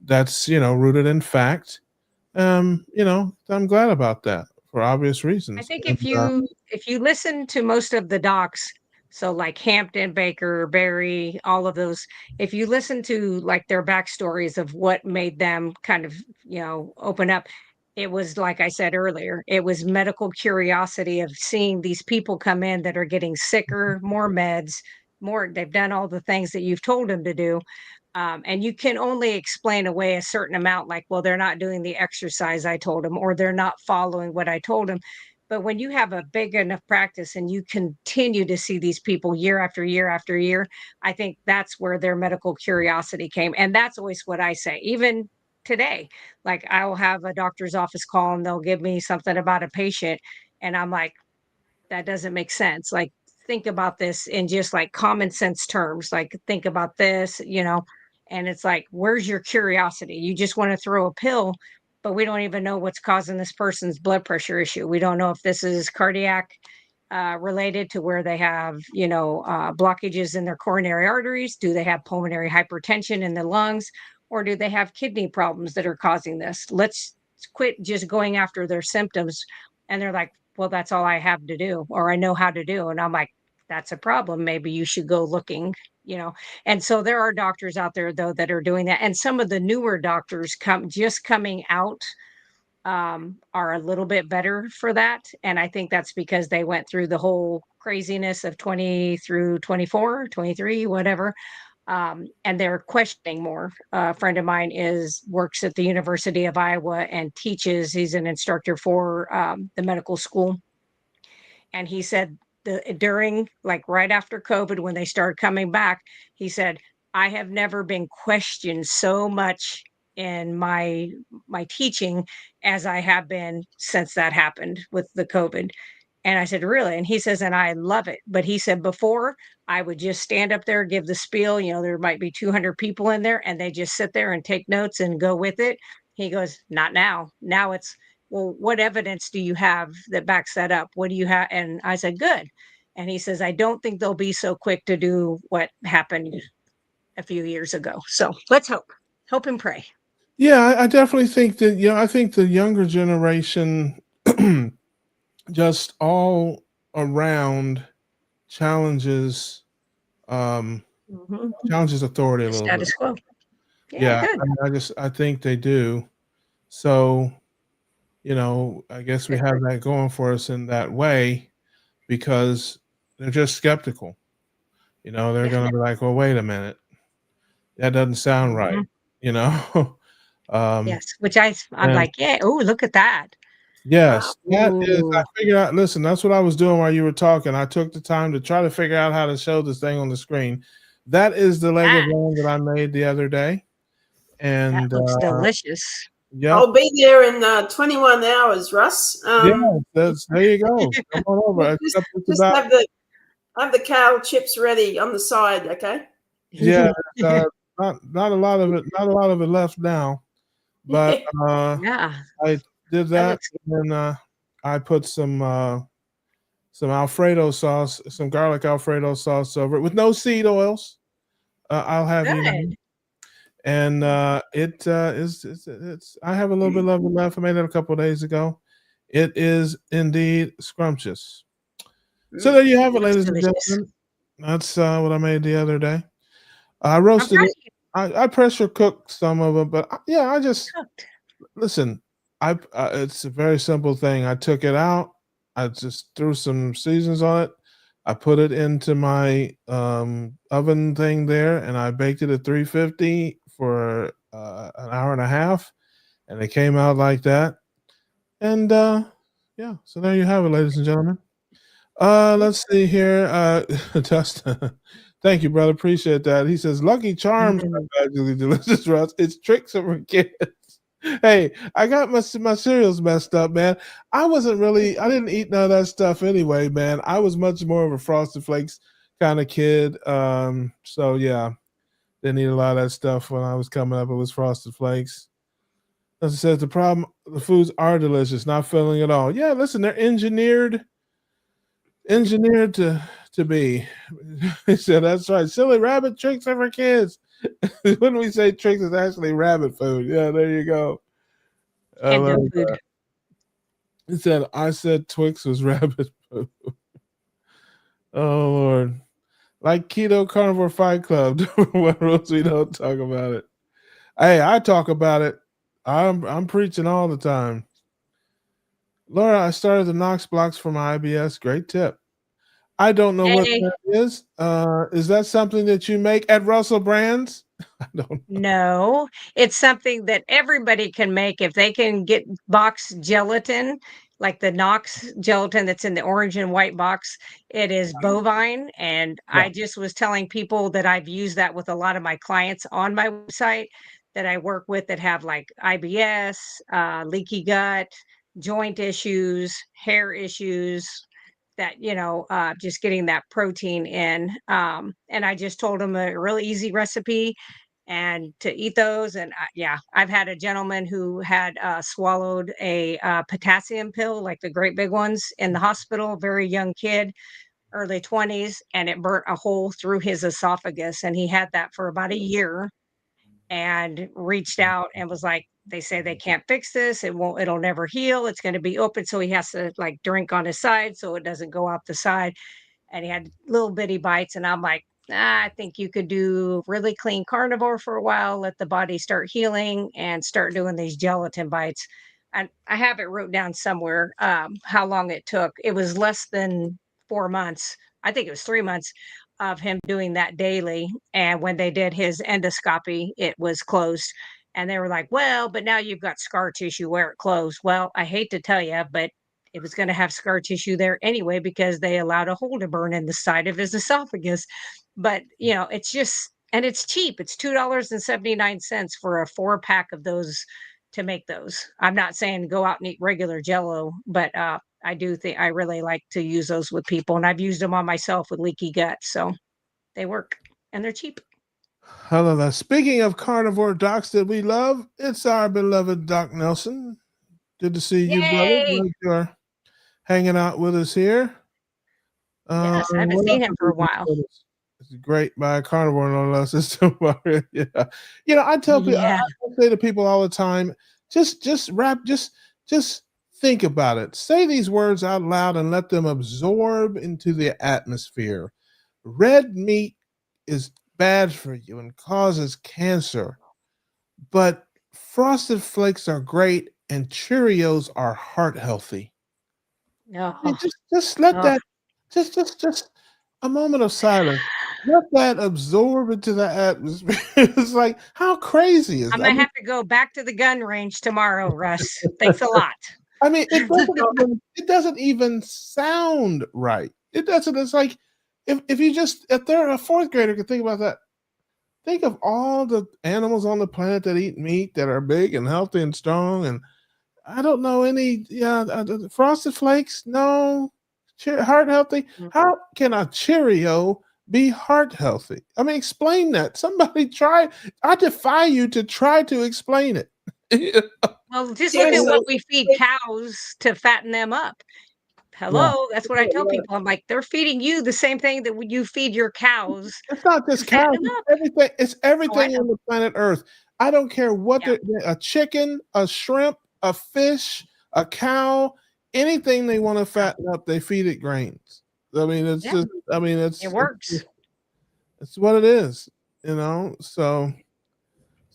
[SPEAKER 2] that's, rooted in fact. I'm glad about that for obvious
[SPEAKER 3] I
[SPEAKER 2] reasons.
[SPEAKER 3] think
[SPEAKER 2] And,
[SPEAKER 3] if you listen to most of the docs, so like Hampton, Baker, Barry, all of those, if you listen to like their backstories of what made them kind of, open up, it was like I said earlier, it was medical curiosity of seeing these people come in that are getting sicker, more meds, more, they've done all the things that you've told them to do. And you can only explain away a certain amount, like, well, they're not doing the exercise I told them, or they're not following what I told them. But when you have a big enough practice and you continue to see these people year after year after year, I think that's where their medical curiosity came. And that's always what I say, even today. Like I will have a doctor's office call and they'll give me something about a patient. And I'm like, that doesn't make sense. Like, think about this in just like common sense terms. Like, think about this, and it's like, where's your curiosity? You just want to throw a pill, but we don't even know what's causing this person's blood pressure issue. We don't know if this is cardiac related to where they have, blockages in their coronary arteries. Do they have pulmonary hypertension in the lungs? Or do they have kidney problems that are causing this? Let's quit just going after their symptoms. And they're like, well, that's all I have to do, or I know how to do. And I'm like, that's a problem. Maybe you should go looking, you know. And so there are doctors out there though that are doing that. And some of the newer doctors coming out are a little bit better for that. And I think that's because they went through the whole craziness of 20 through 24, 23, whatever. And they're questioning more. A friend of mine works at the University of Iowa and teaches. He's an instructor for the medical school, and he said during like right after COVID when they started coming back, he said, I have never been questioned so much in my teaching as I have been since that happened with the COVID. And I said, really? And he says, and I love it. But he said, before I would just stand up there, give the spiel, there might be 200 people in there and they just sit there and take notes and go with it. He goes, not now. Now it's, well, what evidence do you have that backs that up? What do you have? And I said, good. And he says, I don't think they'll be so quick to do what happened a few years ago. So let's hope and pray.
[SPEAKER 2] yeah, I definitely think that, I think the younger generation just all around challenges um
[SPEAKER 3] Mhm.
[SPEAKER 2] challenges authority a
[SPEAKER 3] The
[SPEAKER 2] little bit.
[SPEAKER 3] status quo. Yeah,
[SPEAKER 2] Yeah,
[SPEAKER 3] good.
[SPEAKER 2] I think they do. So, I guess we
[SPEAKER 3] Good.
[SPEAKER 2] have that going for us in that way because they're just skeptical. They're
[SPEAKER 3] Yeah.
[SPEAKER 2] going to be like, well, wait a minute. That doesn't sound right.
[SPEAKER 3] Mhm.
[SPEAKER 2] You know? Um,
[SPEAKER 3] Yes, which I'm
[SPEAKER 2] and
[SPEAKER 3] like, yeah. Oh, look at that.
[SPEAKER 4] Wow.
[SPEAKER 2] yes, that is. I
[SPEAKER 3] Ooh,
[SPEAKER 2] figured out. Listen, that's what I was doing while you were talking. I took the time to try to figure out how to show this thing on the screen. That is the leg of
[SPEAKER 3] that
[SPEAKER 2] lamb that I made the other day,
[SPEAKER 3] that
[SPEAKER 2] and
[SPEAKER 3] looks delicious.
[SPEAKER 2] yep,
[SPEAKER 4] I'll be there in 21 hours, Russ.
[SPEAKER 2] yeah, that's there you go. Come on over.
[SPEAKER 4] Just,
[SPEAKER 2] Except it's
[SPEAKER 4] just
[SPEAKER 2] about
[SPEAKER 4] have the kale chips ready on the side, okay?
[SPEAKER 2] yeah, not a lot of it, not a lot of it left now, but
[SPEAKER 3] Yeah,
[SPEAKER 2] I did
[SPEAKER 3] that
[SPEAKER 2] that,
[SPEAKER 3] looks
[SPEAKER 2] and then I put some Alfredo sauce, some garlic Alfredo sauce over it with no seed oils. I'll have you know.
[SPEAKER 3] good.
[SPEAKER 2] And it's I have a little bit of it left. I made it a couple of days ago. It is indeed scrumptious. So there you have it,
[SPEAKER 3] Looks
[SPEAKER 2] ladies and
[SPEAKER 3] delicious.
[SPEAKER 2] gentlemen. That's what I made the other day. I
[SPEAKER 3] I'm
[SPEAKER 2] roasted
[SPEAKER 3] proud
[SPEAKER 2] it.
[SPEAKER 3] of you
[SPEAKER 2] I pressure cooked some of them, but yeah, I just
[SPEAKER 3] cooked.
[SPEAKER 2] listen. It's a very simple thing. I took it out. I just threw some seasons on it. I put it into my oven thing there, and I baked it at 350 for an hour and a half, and it came out like that. And yeah, so there you have it, ladies and gentlemen. Let's see here. Dustin, thank you, brother. Appreciate that. He says, "Lucky Charms
[SPEAKER 3] Mm.
[SPEAKER 2] are magically delicious, Russ. It's tricks for kids." Hey, I got my cereals messed up, man. I didn't eat none of that stuff anyway, man. I was much more of a Frosted Flakes kind of kid. So yeah, didn't eat a lot of that stuff when I was coming up. It was Frosted Flakes. As I said, the problem, the foods are delicious, not filling at all. Yeah, listen, they're engineered to be. He said, that's right. Silly rabbit tricks are for kids. When we say tricks, it's actually rabbit food. Yeah, there you go. I
[SPEAKER 3] And
[SPEAKER 2] love
[SPEAKER 3] dog food.
[SPEAKER 2] that. He said, I said Twix was rabbit food. Oh, Lord. Like Keto Carnivore Fight Club. What rules we don't talk about it. Hey, I talk about it. I'm preaching all the time. Laura, I started the Knox blocks for my IBS. Great tip. I don't know what
[SPEAKER 3] Yay.
[SPEAKER 2] that is. Is that something that you make at Russell Brands? I don't.
[SPEAKER 3] No, it's something that everybody can make if they can get box gelatin, like the Knox gelatin that's in the orange and white box. It is bovine, and
[SPEAKER 2] Yeah.
[SPEAKER 3] I just was telling people that I've used that with a lot of my clients on my website that I work with that have like IBS, leaky gut, joint issues, hair issues, that just getting that protein in, and I just told them a really easy recipe and to eat those. And yeah, I've had a gentleman who had swallowed a potassium pill, like the great big ones, in the hospital, very young kid, early 20s, and it burnt a hole through his esophagus, and he had that for about a year, and reached out and was like, they say they can't fix this, it'll never heal, it's going to be open, so he has to like drink on his side so it doesn't go out the side. And he had little bitty bites, and I'm like, I think you could do really clean carnivore for a while, let the body start healing, and start doing these gelatin bites. And I have it wrote down somewhere, how long it took. It was less than 4 months. I think it was 3 months of him doing that daily. And when they did his endoscopy, it was closed. And they were like, well, but now you've got scar tissue where it closed. Well, I hate to tell you, but it was going to have scar tissue there anyway because they allowed a hole to burn in the side of his esophagus. But, it's just, and it's cheap. It's $2.79 for a 4 pack of those to make those. I'm not saying go out and eat regular jello, but I do think I really like to use those with people. And I've used them on myself with leaky gut. So they work and they're cheap.
[SPEAKER 2] Hello there. Speaking of carnivore docs that we love, it's our beloved Doc Nelson. Good to see you, brother.
[SPEAKER 3] Yay.
[SPEAKER 2] Glad you're hanging out with us here.
[SPEAKER 3] Yes. I haven't
[SPEAKER 2] What else
[SPEAKER 3] seen him
[SPEAKER 2] have
[SPEAKER 3] for
[SPEAKER 2] we
[SPEAKER 3] a while.
[SPEAKER 2] got? It's great by a carnivore, no less. Yeah. I tell people,
[SPEAKER 3] Yeah.
[SPEAKER 2] I say to people all the time, just think about it. Say these words out loud and let them absorb into the atmosphere. Red meat is bad for you and causes cancer, but Frosted Flakes are great and Cheerios are heart healthy.
[SPEAKER 3] No.
[SPEAKER 2] Just let
[SPEAKER 3] Oh,
[SPEAKER 2] that just a moment of silence. let that absorb into the atmosphere. It's like, how crazy is
[SPEAKER 3] I'm
[SPEAKER 2] that?
[SPEAKER 3] gonna have to go back to the gun range tomorrow, Russ. Thanks a lot.
[SPEAKER 2] I mean, it doesn't even sound right. It doesn't. It's like if they're a fourth grader could think about that. Think of all the animals on the planet that eat meat that are big and healthy and strong. And I don't know any. Yeah, Frosted Flakes. No, heart healthy.
[SPEAKER 3] Mm.
[SPEAKER 2] How can a Cheerio be heart healthy? I mean, explain that. Somebody try. I defy you to try to explain it.
[SPEAKER 3] Well, just look at
[SPEAKER 4] Seriously,
[SPEAKER 3] what we feed cows to fatten them up.
[SPEAKER 2] Yeah.
[SPEAKER 3] Hello, that's what I tell people. I'm like, they're feeding you the same thing that you feed your cows
[SPEAKER 2] It's not
[SPEAKER 3] to
[SPEAKER 2] just
[SPEAKER 3] fatten
[SPEAKER 2] cows.
[SPEAKER 3] them
[SPEAKER 2] It's
[SPEAKER 3] up.
[SPEAKER 2] everything. It's
[SPEAKER 3] Oh, I
[SPEAKER 2] everything
[SPEAKER 3] know.
[SPEAKER 2] on the planet Earth. I don't care what
[SPEAKER 3] Yeah.
[SPEAKER 2] a chicken, a shrimp, a fish, a cow, anything they want to fatten up, they feed it grains. I mean, it's
[SPEAKER 3] Yeah.
[SPEAKER 2] just. I mean,
[SPEAKER 3] It works.
[SPEAKER 2] it's what it is. You know. So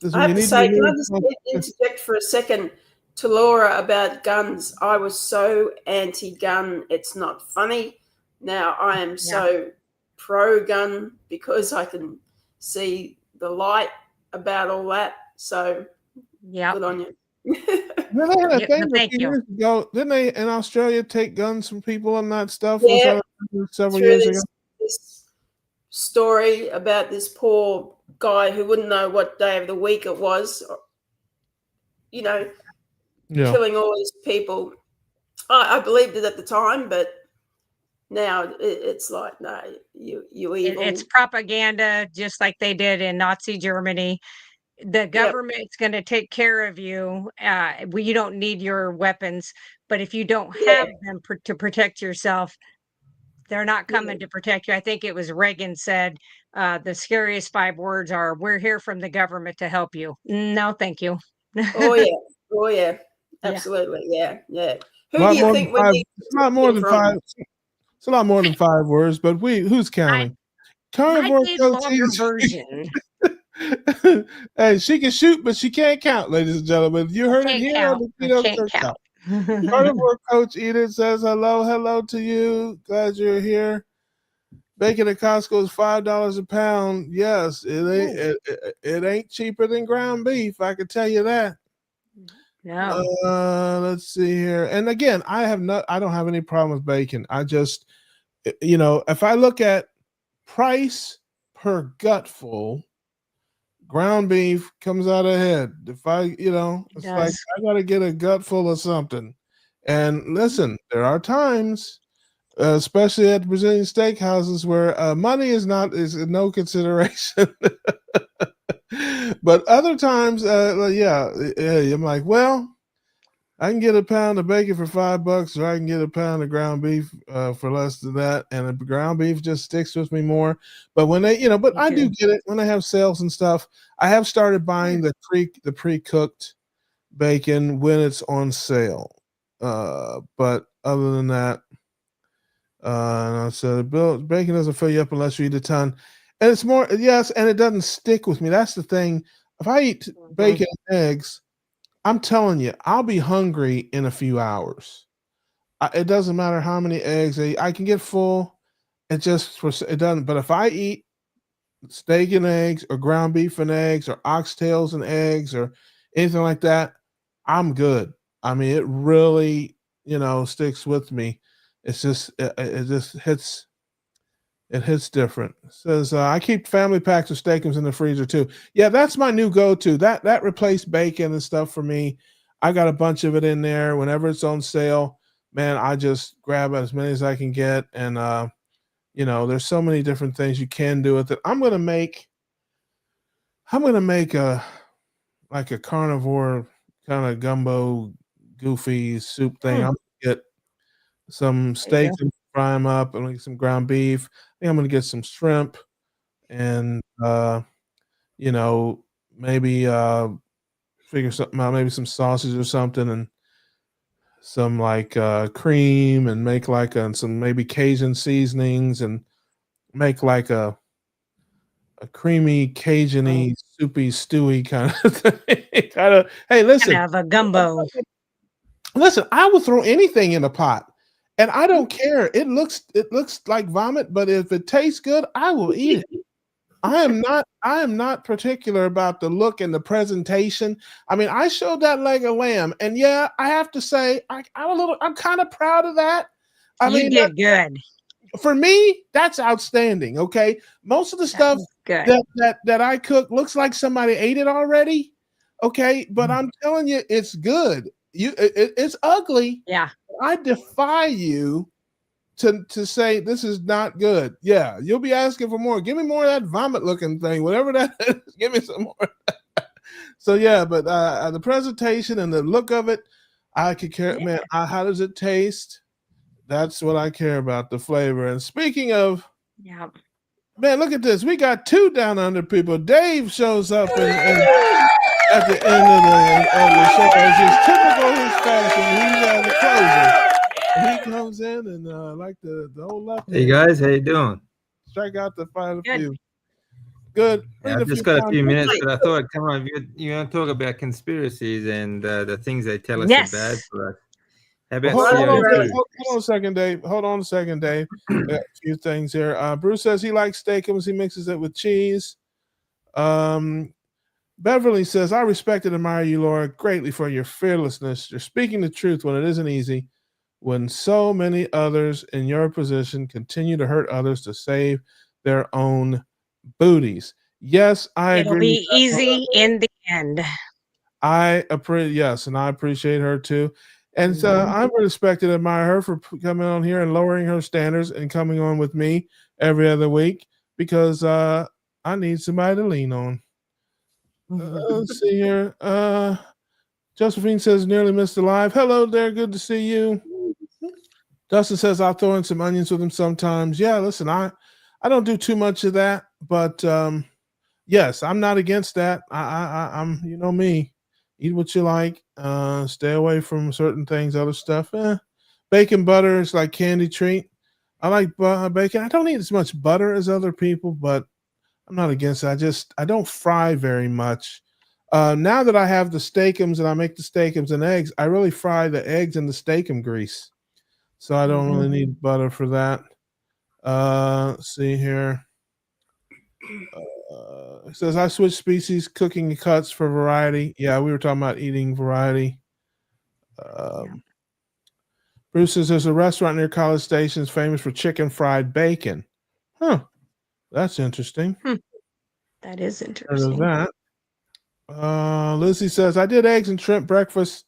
[SPEAKER 4] I
[SPEAKER 2] when you
[SPEAKER 4] have to
[SPEAKER 2] need to
[SPEAKER 4] say, can I
[SPEAKER 2] remove.
[SPEAKER 4] just interject for a second to Laura about guns? I was so anti-gun. It's not funny. Now I am
[SPEAKER 3] Yeah.
[SPEAKER 4] so pro-gun because I can see the light about all that. So
[SPEAKER 3] Yeah.
[SPEAKER 4] good on you.
[SPEAKER 2] Well, they had a
[SPEAKER 3] Yeah,
[SPEAKER 2] thing a
[SPEAKER 3] thank
[SPEAKER 2] few
[SPEAKER 3] you.
[SPEAKER 2] years ago. Didn't they in Australia take guns from people and that stuff?
[SPEAKER 4] Yeah,
[SPEAKER 2] Several
[SPEAKER 4] through
[SPEAKER 2] years ago.
[SPEAKER 4] this story about this poor guy who wouldn't know what day of the week it was, you know,
[SPEAKER 2] Yeah.
[SPEAKER 4] killing all these people. I believed it at the time, but now it's like, no, you evil.
[SPEAKER 3] It's propaganda, just like they did in Nazi Germany. The
[SPEAKER 4] Yep.
[SPEAKER 3] government's going to take care of you. You don't need your weapons, but if you don't
[SPEAKER 4] Yeah.
[SPEAKER 3] have them to protect yourself, they're not coming to protect you. I think it was Reagan said the scariest 5 words are, "We're here from the government to help you." No, thank you.
[SPEAKER 4] Oh yeah. Oh yeah.
[SPEAKER 3] Yeah.
[SPEAKER 4] Absolutely. Yeah. Yeah.
[SPEAKER 2] A
[SPEAKER 4] Who do
[SPEAKER 2] lot
[SPEAKER 4] you
[SPEAKER 2] more than
[SPEAKER 4] think we
[SPEAKER 2] five.
[SPEAKER 4] need
[SPEAKER 2] It's not more
[SPEAKER 4] protection
[SPEAKER 2] than
[SPEAKER 4] from?
[SPEAKER 2] five. It's a lot more than 5 words, but who's
[SPEAKER 3] I
[SPEAKER 2] counting?
[SPEAKER 3] I
[SPEAKER 2] Carnivore
[SPEAKER 3] did
[SPEAKER 2] Coach
[SPEAKER 3] longer
[SPEAKER 2] eats.
[SPEAKER 3] version.
[SPEAKER 2] Hey, she can shoot, but she can't count, ladies and gentlemen. You
[SPEAKER 3] I
[SPEAKER 2] heard it
[SPEAKER 3] can't
[SPEAKER 2] here on
[SPEAKER 3] count.
[SPEAKER 2] the
[SPEAKER 3] I
[SPEAKER 2] Keto
[SPEAKER 3] can't
[SPEAKER 2] Cookout.
[SPEAKER 3] count.
[SPEAKER 2] Carnivore Coach Edith says hello to you. Glad you're here. Bacon at Costco is $5 a pound. Yes, it ain't cheaper than ground beef. I can tell you that.
[SPEAKER 3] No.
[SPEAKER 2] Let's see here. And again, I don't have any problem with bacon. I just, if I look at price per gutful, ground beef comes out ahead. If it's like
[SPEAKER 3] Does.
[SPEAKER 2] I got to get a gutful of something. And listen, there are times, especially at Brazilian steakhouses, where money is no consideration. But other times, yeah, I'm like, well, I can get a pound of bacon for $5, or I can get a pound of ground beef for less than that, and the ground beef just sticks with me more. But when but
[SPEAKER 3] Me
[SPEAKER 2] I do
[SPEAKER 3] too.
[SPEAKER 2] get it when they have sales and stuff. I have started buying the pre-cooked bacon when it's on sale. But other than that, and I said, Bill, bacon doesn't fill you up unless you eat a ton, and it's more yes, and it doesn't stick with me. That's the thing. If I eat bacon and eggs, I'm telling you, I'll be hungry in a few hours. It doesn't matter how many eggs I can get full. It doesn't. But if I eat steak and eggs, or ground beef and eggs, or oxtails and eggs, or anything like that, I'm good. I mean, it really, sticks with me. It's just it just hits. It hits different. It says I keep family packs of steakums in the freezer too. Yeah, that's my new go-to. That replaced bacon and stuff for me. I got a bunch of it in there. Whenever it's on sale, man, I just grab as many as I can get. And there's so many different things you can do with it. I'm gonna make a carnivore kind of gumbo goofy soup thing. I'm gonna get some
[SPEAKER 3] There you
[SPEAKER 2] steaks and fry them up, and get some ground beef. I think I'm gonna get some shrimp and maybe figure something out, maybe some sausage or something, and some like cream, and make like some maybe Cajun seasonings, and make like a creamy Cajun-y, soupy, stewy kind of thing. Hey,
[SPEAKER 3] Kind
[SPEAKER 2] listen,
[SPEAKER 3] of a gumbo.
[SPEAKER 2] I will throw anything in a pot. And I don't care. It looks like vomit, but if it tastes good, I will eat it. I am not particular about the look and the presentation. I mean, I showed that leg of lamb, and yeah, I have to say I'm kind of proud of that. I
[SPEAKER 3] You
[SPEAKER 2] mean,
[SPEAKER 3] did good.
[SPEAKER 2] for me, that's outstanding. Okay. Most of the
[SPEAKER 3] That
[SPEAKER 2] stuff
[SPEAKER 3] was good.
[SPEAKER 2] that I cook looks like somebody ate it already. Okay, but I'm telling you, it's good. It's ugly.
[SPEAKER 3] Yeah.
[SPEAKER 2] I defy you to say this is not good. Yeah, you'll be asking for more. Give me more of that vomit looking thing, whatever that is. Give me some more. So yeah, but the presentation and the look of it, I could care.
[SPEAKER 3] Yeah.
[SPEAKER 2] Man, how does it taste? That's what I care about, the flavor. And speaking of,
[SPEAKER 3] Yeah.
[SPEAKER 2] man, look at this. We got 2 down under people. Dave shows up and at the end of the show, as is typical his fashion, he's the closer. He comes in and like the old left.
[SPEAKER 5] Hey guys, how you doing?
[SPEAKER 2] Strike out the final
[SPEAKER 3] Good.
[SPEAKER 2] few. Good.
[SPEAKER 5] Yeah,
[SPEAKER 2] Read
[SPEAKER 5] I've
[SPEAKER 2] a
[SPEAKER 5] just
[SPEAKER 2] few
[SPEAKER 5] got a few
[SPEAKER 2] comments.
[SPEAKER 5] minutes, but I thought, come on, you want to talk about conspiracies and the things they tell us
[SPEAKER 3] Yes.
[SPEAKER 5] are bad for us. How about
[SPEAKER 2] Hold
[SPEAKER 5] CO2?
[SPEAKER 2] on a second, Dave. Hold on a second, Dave. A few things here. Bruce says he likes steakums. He mixes it with cheese. Beverly says, I respect and admire you, Laura, greatly for your fearlessness. You're speaking the truth when it isn't easy. When so many others in your position continue to hurt others to save their own booties. Yes, I
[SPEAKER 3] It'll
[SPEAKER 2] agree.
[SPEAKER 3] be easy in the end.
[SPEAKER 2] I appreciate her too. And so I respect and admire her for coming on here and lowering her standards and coming on with me every other week because I need somebody to lean on. Let's see here. Josephine says, nearly missed the live. Hello there. Good to see you. Dustin says, I'll throw in some onions with him sometimes. Yeah, listen, I don't do too much of that, but yes, I'm not against that. I'm, you know me, eat what you like. Stay away from certain things, other stuff. Bacon butter is like candy treat. I like bacon. I don't eat as much butter as other people, but I'm not against it. I don't fry very much. Now that I have the steakums and I make the steakums and eggs, I really fry the eggs in the steakum grease. So I don't really need butter for that. Let's see here. It says I switch species, cooking cuts for variety. Yeah, we were talking about eating variety. Bruce says there's a restaurant near College Station famous for chicken fried bacon. Huh. That's interesting.
[SPEAKER 3] That is
[SPEAKER 2] Heard
[SPEAKER 3] interesting.
[SPEAKER 2] of that. Lizzie says I did eggs and shrimp breakfast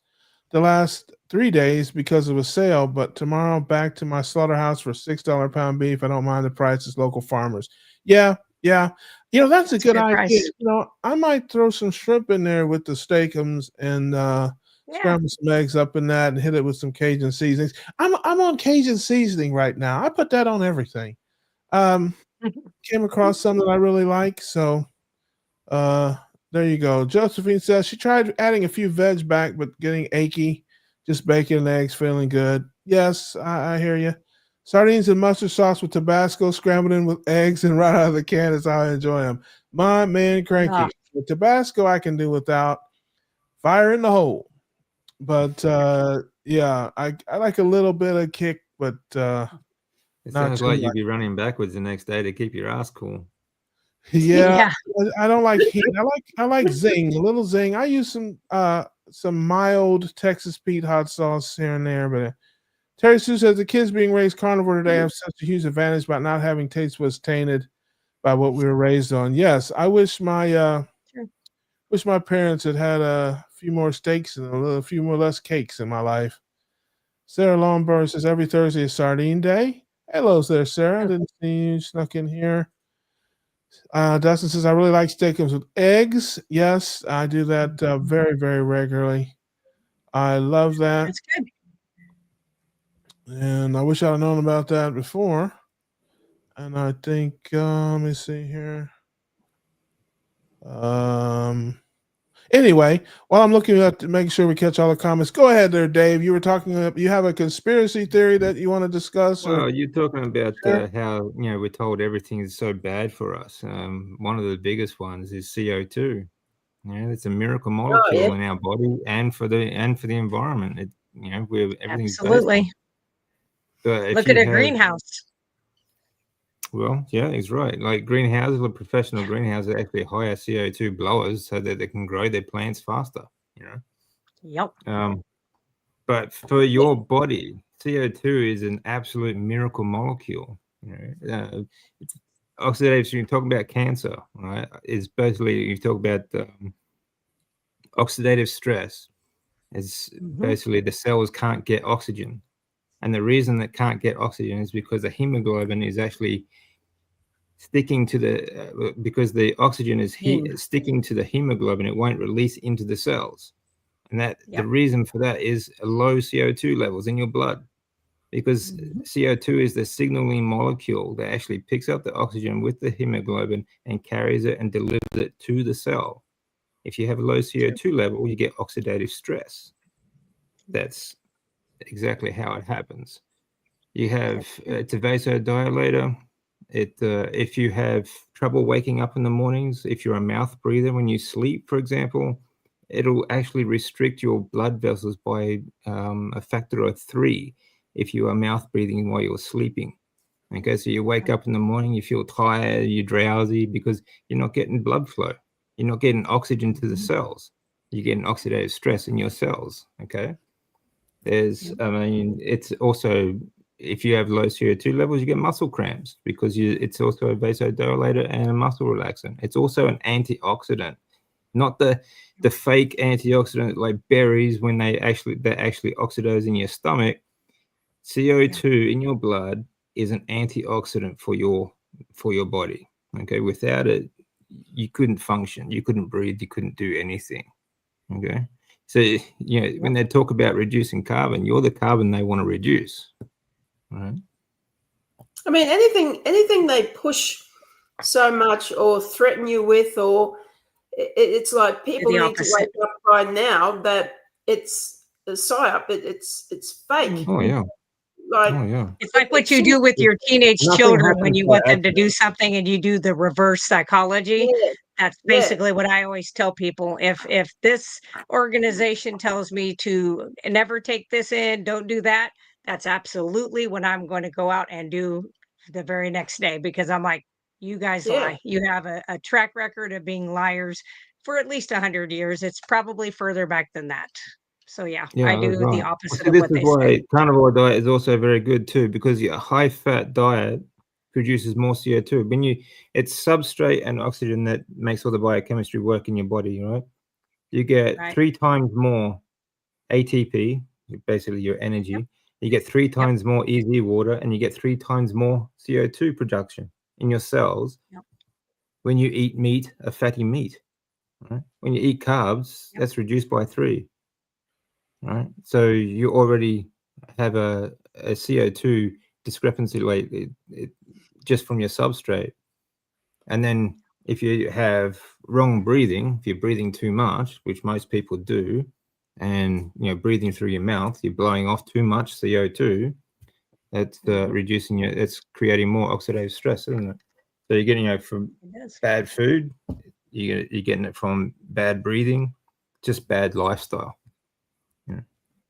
[SPEAKER 2] the last 3 days because of a sale, but tomorrow back to my slaughterhouse for $6 pound beef. I don't mind the price. It's local farmers. Yeah. You know, that's a good idea.
[SPEAKER 3] Price.
[SPEAKER 2] You know, I might throw some shrimp in there with the steakums and scramble some eggs up in that and hit it with some Cajun seasonings. I'm on Cajun seasoning right now. I put that on everything. Came across some that I really like, so there you go. Josephine says she tried adding a few veg back, but getting achy. Just bacon and eggs, feeling good. Yes, I hear you. Sardines and mustard sauce with Tabasco, scrambled in with eggs, and right out of the can is how I enjoy them. My man, cranky. With Tabasco, I can do without. Fire in the hole. But yeah, I like a little bit of kick, but
[SPEAKER 5] It sounds like you'd be running backwards the next day to keep your ass cool.
[SPEAKER 2] Yeah. I don't like heat. I like zing, a little zing. I use some mild Texas Pete hot sauce here and there, but Terry Sue says the kids being raised carnivore today have such a huge advantage by not having taste buds tainted by what we were raised on. Yes, I wish my parents had a few more steaks and a few more less cakes in my life. Sarah Longburn says every Thursday is sardine day. Hello there, Sarah. Didn't see you snuck in here. Dustin says I really like steakums with eggs. Yes, I do that very, very regularly. I love that.
[SPEAKER 3] That's good.
[SPEAKER 2] And I wish I'd known about that before. And I think, let me see here. Anyway, while I'm looking at making sure we catch all the comments, go ahead there, Dave. You were talking. You have a conspiracy theory that you want to discuss.
[SPEAKER 5] Well, you're talking about how we're told everything is so bad for us. One of the biggest ones is CO2. It's a miracle molecule in our body and for the environment. Everything's
[SPEAKER 3] absolutely.
[SPEAKER 5] But if
[SPEAKER 3] Look
[SPEAKER 5] you
[SPEAKER 3] at a
[SPEAKER 5] have,
[SPEAKER 3] greenhouse.
[SPEAKER 5] well, yeah, he's right. Like greenhouses or professional greenhouses actually hire CO2 blowers so that they can grow their plants faster. You know.
[SPEAKER 3] Yep.
[SPEAKER 5] But for your body, CO2 is an absolute miracle molecule. You know, it's oxidative. So you talk about cancer, right? Is basically you talk about oxidative stress. It's basically the cells can't get oxygen, and the reason that can't get oxygen is because the hemoglobin is actually sticking to the because the oxygen is sticking to the hemoglobin. It won't release into the cells. And that the reason for that is low CO2 levels in your blood, because CO2 is the signaling molecule that actually picks up the oxygen with the hemoglobin and carries it and delivers it to the cell. If you have a low CO2 level, you get oxidative stress. That's exactly how it happens. You have it's a vasodilator. If you have trouble waking up in the mornings, if you're a mouth breather when you sleep, for example, it'll actually restrict your blood vessels by a factor of 3 if you are mouth breathing while you're sleeping. Okay, so you wake up in the morning, you feel tired, you're drowsy because you're not getting blood flow. You're not getting oxygen to the cells. You're getting oxidative stress in your cells. Okay. I mean, it's also, if you have low CO2 levels, you get muscle cramps because it's also a vasodilator and a muscle relaxant. It's also an antioxidant, not the fake antioxidant like berries when they actually oxidize in your stomach. CO2 in your blood is an antioxidant for your body. Okay, without it, you couldn't function, you couldn't breathe, you couldn't do anything. Okay, so when they talk about reducing carbon, you're the carbon they want to reduce. Right?
[SPEAKER 4] I mean, anything they push so much or threaten you with, or it's like people need to wake up by now that it's a psyop. It's fake.
[SPEAKER 5] Oh yeah.
[SPEAKER 4] Like,
[SPEAKER 3] it's like what you do with your teenage children when you want them to do something and you do the reverse psychology. That's basically what I always tell people. If this organization tells me to never take this in, don't do that, that's absolutely what I'm going to go out and do the very next day, because I'm like, you guys lie. You have a track record of being liars for at least 100 years. It's probably further back than that. So I do the opposite of what they say.
[SPEAKER 5] This is why carnivore diet is also very good too, because your high fat diet produces more CO2. When it's substrate and oxygen that makes all the biochemistry work in your body, right? You get 3 times more ATP, basically your energy. You get 3 times more EZ water, and you get 3 times more CO2 production in your cells when you eat meat, a fatty meat. Right? When you eat carbs, that's reduced by 3. Right, so you already have a CO2 discrepancy, like just from your substrate. And then if you have wrong breathing, if you're breathing too much, which most people do, and breathing through your mouth, you're blowing off too much CO2. That's reducing it's creating more oxidative stress, isn't it? So you're getting from bad food, you're getting it from bad breathing, just bad lifestyle.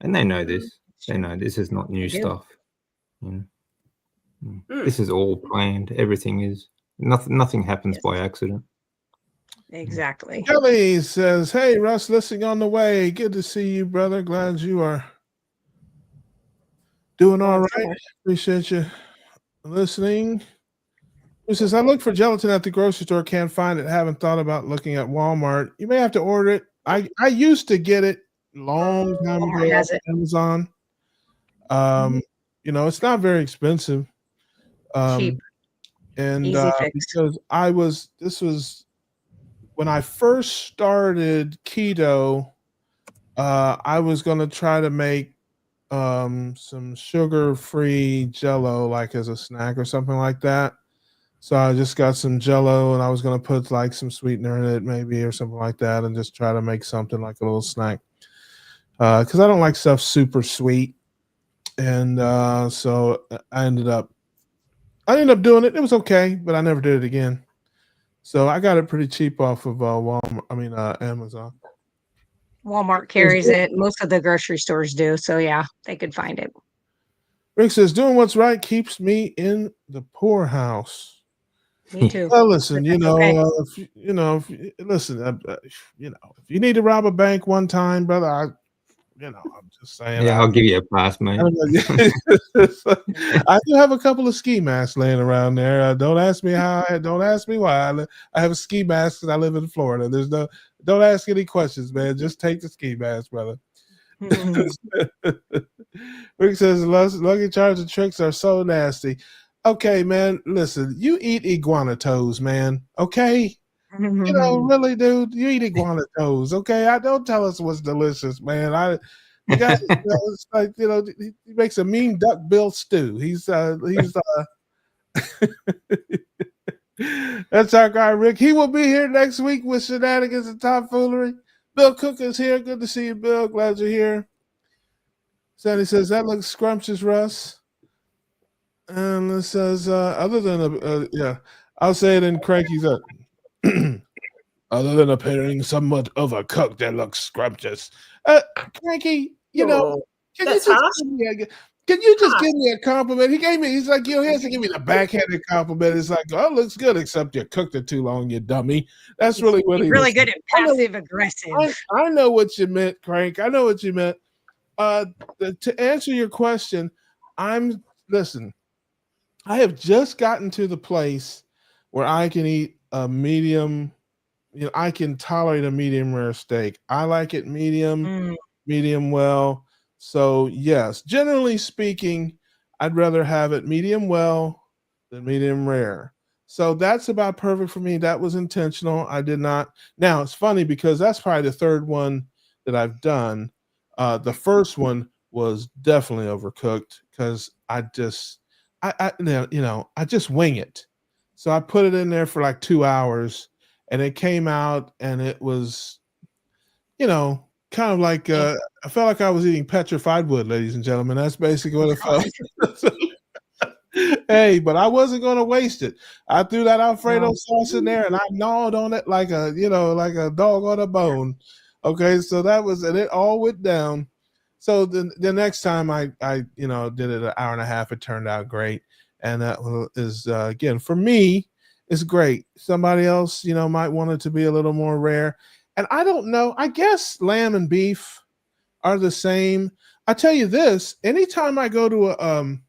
[SPEAKER 5] And they know this. They know this is not new stuff. This is all planned. Everything is. Nothing happens by accident.
[SPEAKER 3] Exactly.
[SPEAKER 2] Kelly says, "Hey, Russ, listening on the way. Good to see you, brother. Glad you are doing all right. Appreciate you listening." He says, "I look for gelatin at the grocery store. Can't find it. Haven't thought about looking at Walmart. You may have to order it. I used to get it long time ago on Amazon. It's not very expensive.
[SPEAKER 3] Cheap.
[SPEAKER 2] And
[SPEAKER 3] Easy fix.
[SPEAKER 2] because this was when I first started keto, I was going to try to make some sugar-free Jello, like as a snack or something like that. So I just got some Jello, and I was going to put like some sweetener in it, maybe, or something like that, and just try to make something like a little snack. Because I don't like stuff super sweet, and so I ended up doing it. It was okay, but I never did it again. So I got it pretty cheap off of Amazon.
[SPEAKER 3] Walmart carries it. Most of the grocery stores do. So they could find it.
[SPEAKER 2] Rick says, doing what's right keeps me in the poorhouse.
[SPEAKER 3] Me too.
[SPEAKER 2] Well, listen,
[SPEAKER 3] But that's okay.
[SPEAKER 2] listen, if you need to rob a bank one time, brother, I'm just saying.
[SPEAKER 5] Yeah, I'll give you a pass, mate.
[SPEAKER 2] I do have a couple of ski masks laying around there. Don't ask me how. Don't ask me why. I have a ski mask because I live in Florida. Don't ask any questions, man. Just take the ski mask, brother. Rick says lucky charms and tricks are so nasty. Okay, man. Listen, you eat iguana toes, man. Okay. Really, dude, you eat iguana toes. Okay, I don't tell us what's delicious, man. The guy, it's like he makes a mean duck bill stew. That's our guy, Rick. He will be here next week with shenanigans and tomfoolery. Bill Cook is here. Good to see you, Bill. Glad you're here. Sandy says that looks scrumptious, Russ. And it says, other than I'll say it in Cranky's up. Other than appearing somewhat overcooked, that looks scrumptious. Cranky, can you just give me a compliment? He's like, he has to give me the backhanded compliment. It's like, oh, it looks good, except you cooked it too long, you dummy. That's really what he
[SPEAKER 3] really good at passive aggressive.
[SPEAKER 2] I know what you meant, Crank. I know what you meant. To answer your question, listen, I have just gotten to the place where I can eat a medium, I can tolerate a medium rare steak. I like it medium well. So yes, generally speaking, I'd rather have it medium well than medium rare. So that's about perfect for me. That was intentional. I did not. Now it's funny because that's probably the third one that I've done. The first one was definitely overcooked because I just wing it. So I put it in there for like 2 hours and it came out and it was, kind of like, I felt like I was eating petrified wood, ladies and gentlemen. That's basically what it felt. Hey, but I wasn't going to waste it. I threw that Alfredo sauce in there and I gnawed on it like a dog on a bone. Okay, so and it all went down. So the next time I did it an hour and a half, it turned out great. And that is, again, for me, it's great. Somebody else, might want it to be a little more rare. And I don't know. I guess lamb and beef are the same. I tell you this, anytime I go to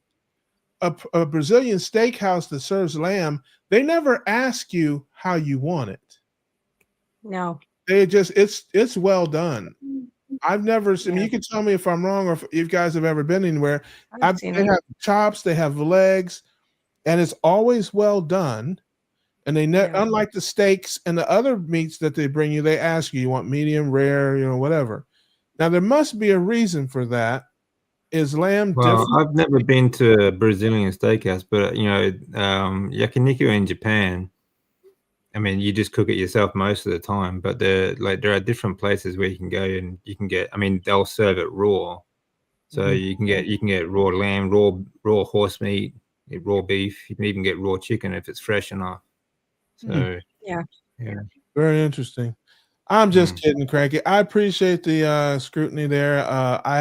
[SPEAKER 2] a Brazilian steakhouse that serves lamb, they never ask you how you want it.
[SPEAKER 3] No.
[SPEAKER 2] They just, it's well done. I've never seen, you can tell me if I'm wrong or if you guys have ever been anywhere. They have chops, they have legs, and it's always well done. And they unlike the steaks and the other meats that they bring you, they ask you want medium, rare, whatever. Now there must be a reason for that. Is lamb different?
[SPEAKER 5] I've never been to a Brazilian steakhouse, but yakiniku in Japan, I mean, you just cook it yourself most of the time, but there are different places where you can go and you can get, I mean, they'll serve it raw. So you can get raw lamb, raw horse meat, raw beef. You can even get raw chicken if it's fresh enough. So
[SPEAKER 3] yeah.
[SPEAKER 2] Very interesting. I'm just kidding, Cranky. I appreciate the scrutiny there. I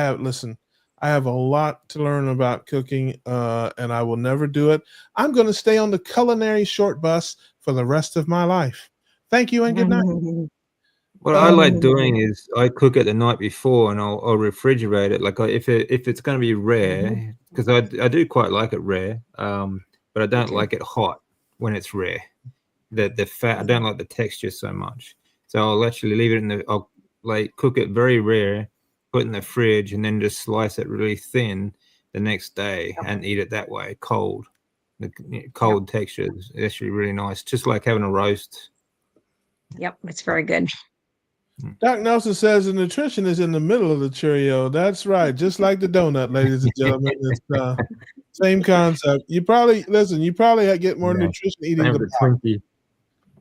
[SPEAKER 2] have a lot to learn about cooking, and I will never do it. I'm going to stay on the culinary short bus for the rest of my life. Thank you and good night.
[SPEAKER 5] What I like doing is I cook it the night before and I'll refrigerate it. Like if it's going to be rare, because I do quite like it rare, but I don't like it hot when it's rare. The fat, I don't like the texture so much. So I'll actually leave it I'll cook it very rare, put it in the fridge, and then just slice it really thin the next day and eat it that way, cold. The cold texture is actually really nice, just like having a roast.
[SPEAKER 3] Yep, it's very good.
[SPEAKER 2] Doc Nelson says the nutrition is in the middle of the Cheerio. That's right, just like the donut, ladies and gentlemen. It's same concept. You probably get more nutrition eating the pop.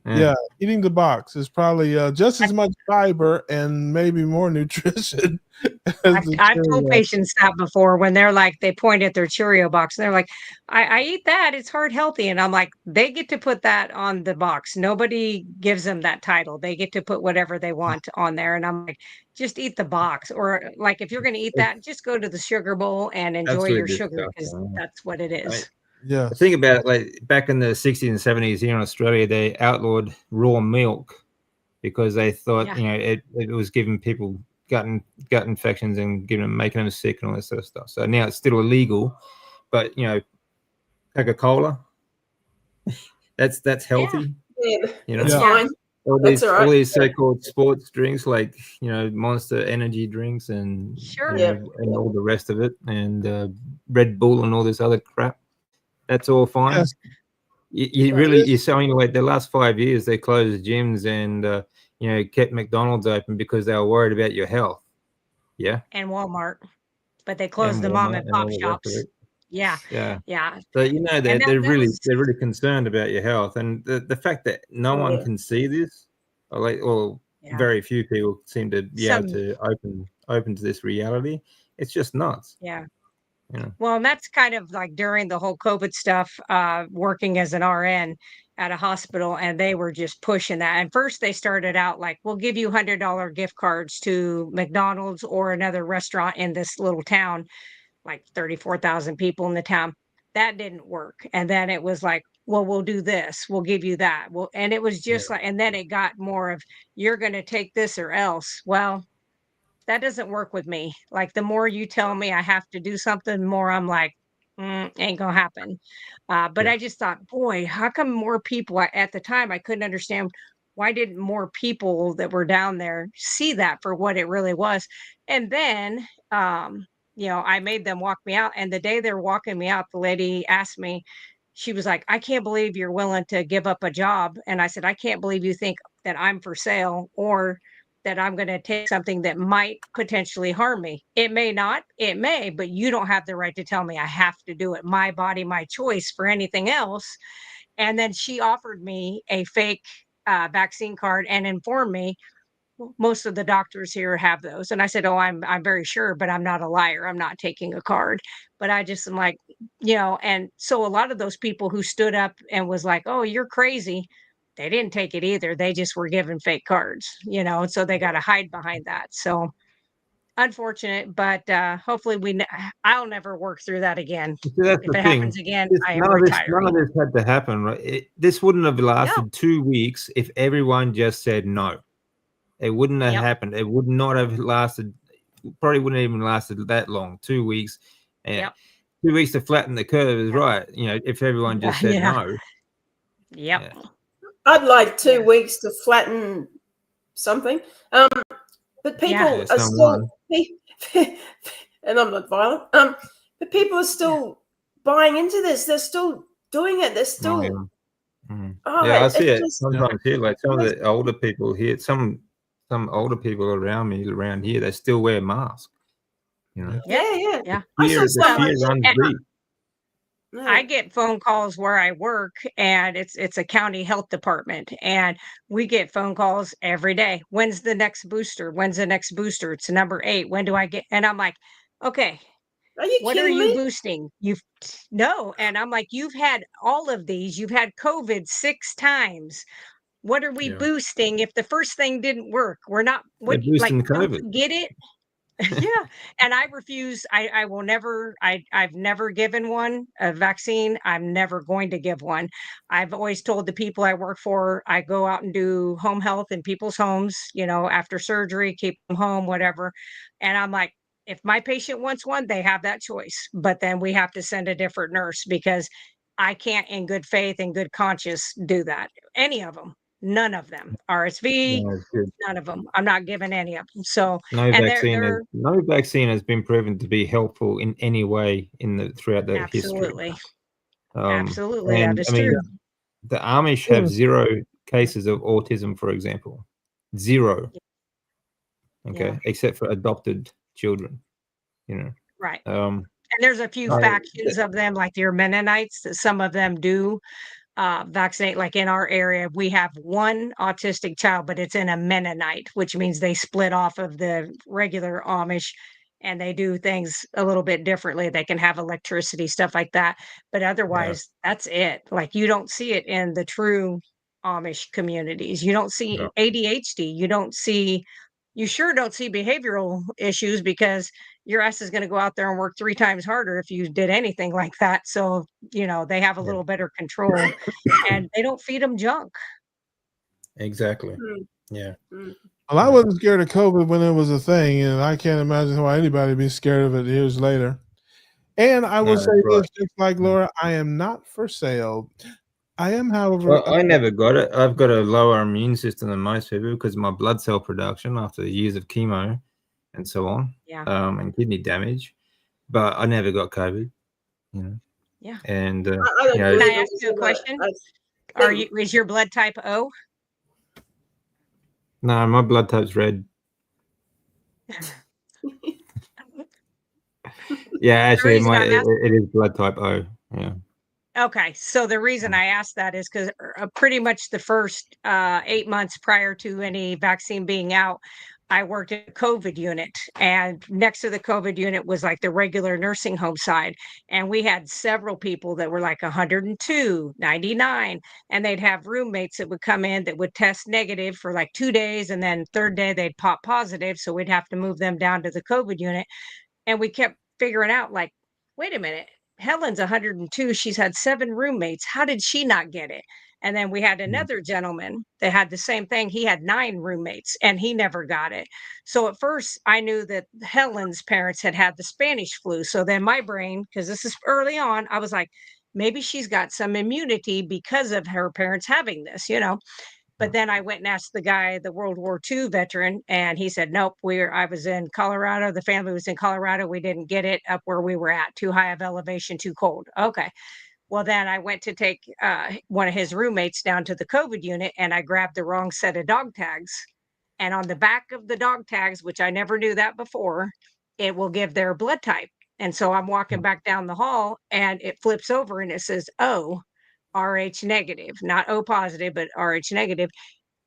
[SPEAKER 2] Yeah, eating the box is probably just as much fiber and maybe more nutrition as the
[SPEAKER 3] I've told
[SPEAKER 2] cereal.
[SPEAKER 3] patients that before when they're like, they point at their Cheerio box and they're like, I eat that. It's heart healthy. And I'm like, they get to put that on the box. Nobody gives them that title. They get to put whatever they want on there. And I'm like, just eat the box. Or like, if you're going to eat that, just go to the sugar bowl and enjoy your
[SPEAKER 5] Absolutely
[SPEAKER 3] sugar because
[SPEAKER 5] disgusting.
[SPEAKER 3] that's what it
[SPEAKER 5] I mean,
[SPEAKER 3] is.
[SPEAKER 2] Yeah,
[SPEAKER 5] think about it, like back in the 60s and 70s here in Australia, they outlawed raw milk because they thought,
[SPEAKER 3] Yeah.
[SPEAKER 5] you know, it was giving people gut infections and making them sick and all that sort of stuff. So now it's still illegal, but you know, Coca-Cola, that's healthy.
[SPEAKER 4] Yeah,
[SPEAKER 5] You know,
[SPEAKER 4] it's
[SPEAKER 2] Yeah.
[SPEAKER 4] fine.
[SPEAKER 5] all
[SPEAKER 4] That's
[SPEAKER 5] these
[SPEAKER 4] all right.
[SPEAKER 5] so-called sports drinks like, you know, Monster energy drinks and
[SPEAKER 3] Sure.
[SPEAKER 5] you know, and all the rest of it, and Red Bull and all this other crap. That's all fine.
[SPEAKER 2] Yes.
[SPEAKER 5] You're showing like the last 5 years they closed gyms and you know, kept McDonald's open because they were worried about your health. Yeah.
[SPEAKER 3] And Walmart, but they closed
[SPEAKER 5] And
[SPEAKER 3] the mom
[SPEAKER 5] Walmart
[SPEAKER 3] and
[SPEAKER 5] and
[SPEAKER 3] pop
[SPEAKER 5] all the rest of
[SPEAKER 3] shops.
[SPEAKER 5] it.
[SPEAKER 3] Yeah.
[SPEAKER 5] Yeah.
[SPEAKER 3] Yeah.
[SPEAKER 5] So you know
[SPEAKER 3] And
[SPEAKER 5] they're
[SPEAKER 3] that was,
[SPEAKER 5] really concerned about your health, and the fact that no one
[SPEAKER 4] Yeah.
[SPEAKER 5] can see this, or
[SPEAKER 3] yeah.
[SPEAKER 5] very few people seem to be able
[SPEAKER 3] Some,
[SPEAKER 5] to open to this reality. It's just nuts.
[SPEAKER 3] yeah.
[SPEAKER 5] You know.
[SPEAKER 3] Well, and that's kind of like during the whole COVID stuff, working as an RN at a hospital, and they were just pushing that. And first, they started out like, we'll give you $100 gift cards to McDonald's or another restaurant in this little town, like 34,000 people in the town. That didn't work. And then it was like, well, we'll do this, we'll give you that. Well, and it was just like, and then it got more of, you're going to take this or else. Well, that doesn't work with me. Like the more you tell me I have to do something, the more I'm like, ain't gonna happen. But
[SPEAKER 5] Yeah.
[SPEAKER 3] I just thought, boy, how come more people at the time I couldn't understand why didn't more people that were down there see that for what it really was? And then you know, I made them walk me out. And the day they're walking me out, the lady asked me, she was like, I can't believe you're willing to give up a job. And I said, I can't believe you think that I'm for sale or that I'm going to take something that might potentially harm me. It may not, it may, but you don't have the right to tell me I have to do it. My body, my choice for anything else. And then she offered me a fake vaccine card and informed me most of the doctors here have those. And I said, oh, I'm very sure, but I'm not a liar. I'm not taking a card. But I just am like, you know, and so a lot of those people who stood up and was like, oh, you're crazy, they didn't take it either. They just were given fake cards, you know, and so they got to hide behind that. So unfortunate, but hopefully I'll never work through that again.
[SPEAKER 5] See, that's
[SPEAKER 3] If
[SPEAKER 5] the
[SPEAKER 3] it
[SPEAKER 5] thing.
[SPEAKER 3] happens again, I am
[SPEAKER 5] None
[SPEAKER 3] retiring.
[SPEAKER 5] of this had to happen, right? This wouldn't have lasted
[SPEAKER 3] No.
[SPEAKER 5] 2 weeks if everyone just said no. It wouldn't have
[SPEAKER 3] Yep.
[SPEAKER 5] happened. It would not have lasted. Probably wouldn't have even lasted that long. 2 weeks. And
[SPEAKER 3] Yep.
[SPEAKER 5] 2 weeks to flatten the curve is
[SPEAKER 3] Yep.
[SPEAKER 5] right. You know, if everyone just said
[SPEAKER 3] Yeah.
[SPEAKER 5] no.
[SPEAKER 3] Yep.
[SPEAKER 5] Yeah.
[SPEAKER 4] I'd like 2
[SPEAKER 3] Yeah.
[SPEAKER 4] weeks to flatten something. But people
[SPEAKER 3] Yeah.
[SPEAKER 4] are still, and I'm not violent. But people are still buying into this. They're still doing it. They're still.
[SPEAKER 5] Yeah, I see it
[SPEAKER 4] just,
[SPEAKER 5] sometimes here. Like some of the older people here, some older people around me around here, they still wear masks. You know,
[SPEAKER 4] yeah.
[SPEAKER 3] Yeah.
[SPEAKER 4] I saw
[SPEAKER 5] the
[SPEAKER 4] someone.
[SPEAKER 5] fear runs
[SPEAKER 3] And
[SPEAKER 5] deep.
[SPEAKER 3] I get phone calls where I work and it's a county health department and we get phone calls every day. When's the next booster? When's the next booster? It's number 8. When do I get? And I'm like, okay,
[SPEAKER 4] Are you
[SPEAKER 3] what are
[SPEAKER 4] kidding
[SPEAKER 3] you
[SPEAKER 4] me?
[SPEAKER 3] boosting? No. And I'm like, you've had all of these. You've had COVID 6 times. What are we boosting if the first thing didn't work? We're not
[SPEAKER 5] They're
[SPEAKER 3] what like
[SPEAKER 5] boosting
[SPEAKER 3] don't
[SPEAKER 5] COVID.
[SPEAKER 3] you get it? Yeah, and I refuse. I will never. I've never given one a vaccine. I'm never going to give one. I've always told the people I work for, I go out and do home health in people's homes, you know, after surgery, keep them home, whatever. And I'm like, if my patient wants one, they have that choice. But then we have to send a different nurse because I can't, in good faith and good conscience, do that. Any of them. None of them. RSV,
[SPEAKER 5] Yeah, it's good.
[SPEAKER 3] none of them. I'm not giving any of them. So,
[SPEAKER 5] No
[SPEAKER 3] and
[SPEAKER 5] vaccine has been proven to be helpful in any way throughout the
[SPEAKER 3] absolutely,
[SPEAKER 5] history.
[SPEAKER 3] absolutely, that
[SPEAKER 5] And
[SPEAKER 3] is
[SPEAKER 5] I mean,
[SPEAKER 3] true.
[SPEAKER 5] the Amish have 0 cases of autism, for example, 0. Okay,
[SPEAKER 3] Yeah.
[SPEAKER 5] except for adopted children. You know,
[SPEAKER 3] Right. And there's a few
[SPEAKER 5] uh,
[SPEAKER 3] factions of them, like your Mennonites, that some of them do vaccinate. Like in our area, we have one autistic child, but it's in a Mennonite, which means they split off of the regular Amish and they do things a little bit differently. They can have electricity, stuff like that. But otherwise, that's it. Like you don't see it in the true Amish communities. You don't see
[SPEAKER 5] No.
[SPEAKER 3] ADHD. You sure don't see behavioral issues because your ass is going to go out there and work 3 times harder if you did anything like that. So, they have a
[SPEAKER 5] Yeah.
[SPEAKER 3] little better control and they don't feed them junk.
[SPEAKER 5] Exactly.
[SPEAKER 4] Mm.
[SPEAKER 5] Yeah.
[SPEAKER 4] Mm.
[SPEAKER 2] Well, I wasn't scared of COVID when it was a thing, and I can't imagine why anybody would be scared of it years later. And I will
[SPEAKER 5] No,
[SPEAKER 2] say
[SPEAKER 5] that's right.
[SPEAKER 2] this, just like Laura, I am not for sale. I am, however,
[SPEAKER 5] Well, I never got it. I've got a lower immune system than most people because of my blood cell production after years of chemo and so on,
[SPEAKER 3] Yeah.
[SPEAKER 5] and kidney damage. But I never got COVID,
[SPEAKER 3] Yeah.
[SPEAKER 5] And
[SPEAKER 4] I don't
[SPEAKER 3] Can I
[SPEAKER 4] believe
[SPEAKER 3] ask you a question?
[SPEAKER 4] think-
[SPEAKER 3] Is your blood type O?
[SPEAKER 5] no, my blood type's red. Yeah, actually,
[SPEAKER 3] reason I'm
[SPEAKER 5] it is blood type O. Yeah.
[SPEAKER 3] Okay, so the reason I asked that is because pretty much the first 8 months prior to any vaccine being out, I worked at a COVID unit, and next to the COVID unit was like the regular nursing home side. And we had several people that were like 102, 99, and they'd have roommates that would come in that would test negative for like 2 days, and then third day they'd pop positive. So we'd have to move them down to the COVID unit. And we kept figuring out, like, wait a minute, Helen's 102. She's had 7 roommates. How did she not get it? And then we had another gentleman that had the same thing. He had 9 roommates and he never got it. So at first I knew that Helen's parents had the Spanish flu. So then my brain, because this is early on, I was like, maybe she's got some immunity because of her parents having this. But then I went and asked the guy, the World War II veteran, and he said, nope, I was in Colorado. The family was in Colorado. We didn't get it up where we were at. Too high of elevation, too cold. Okay. Well, then I went to take one of his roommates down to the COVID unit and I grabbed the wrong set of dog tags. And on the back of the dog tags, which I never knew that before, it will give their blood type. And so I'm walking back down the hall and it flips over and it says, oh, RH negative, not O positive, but RH negative.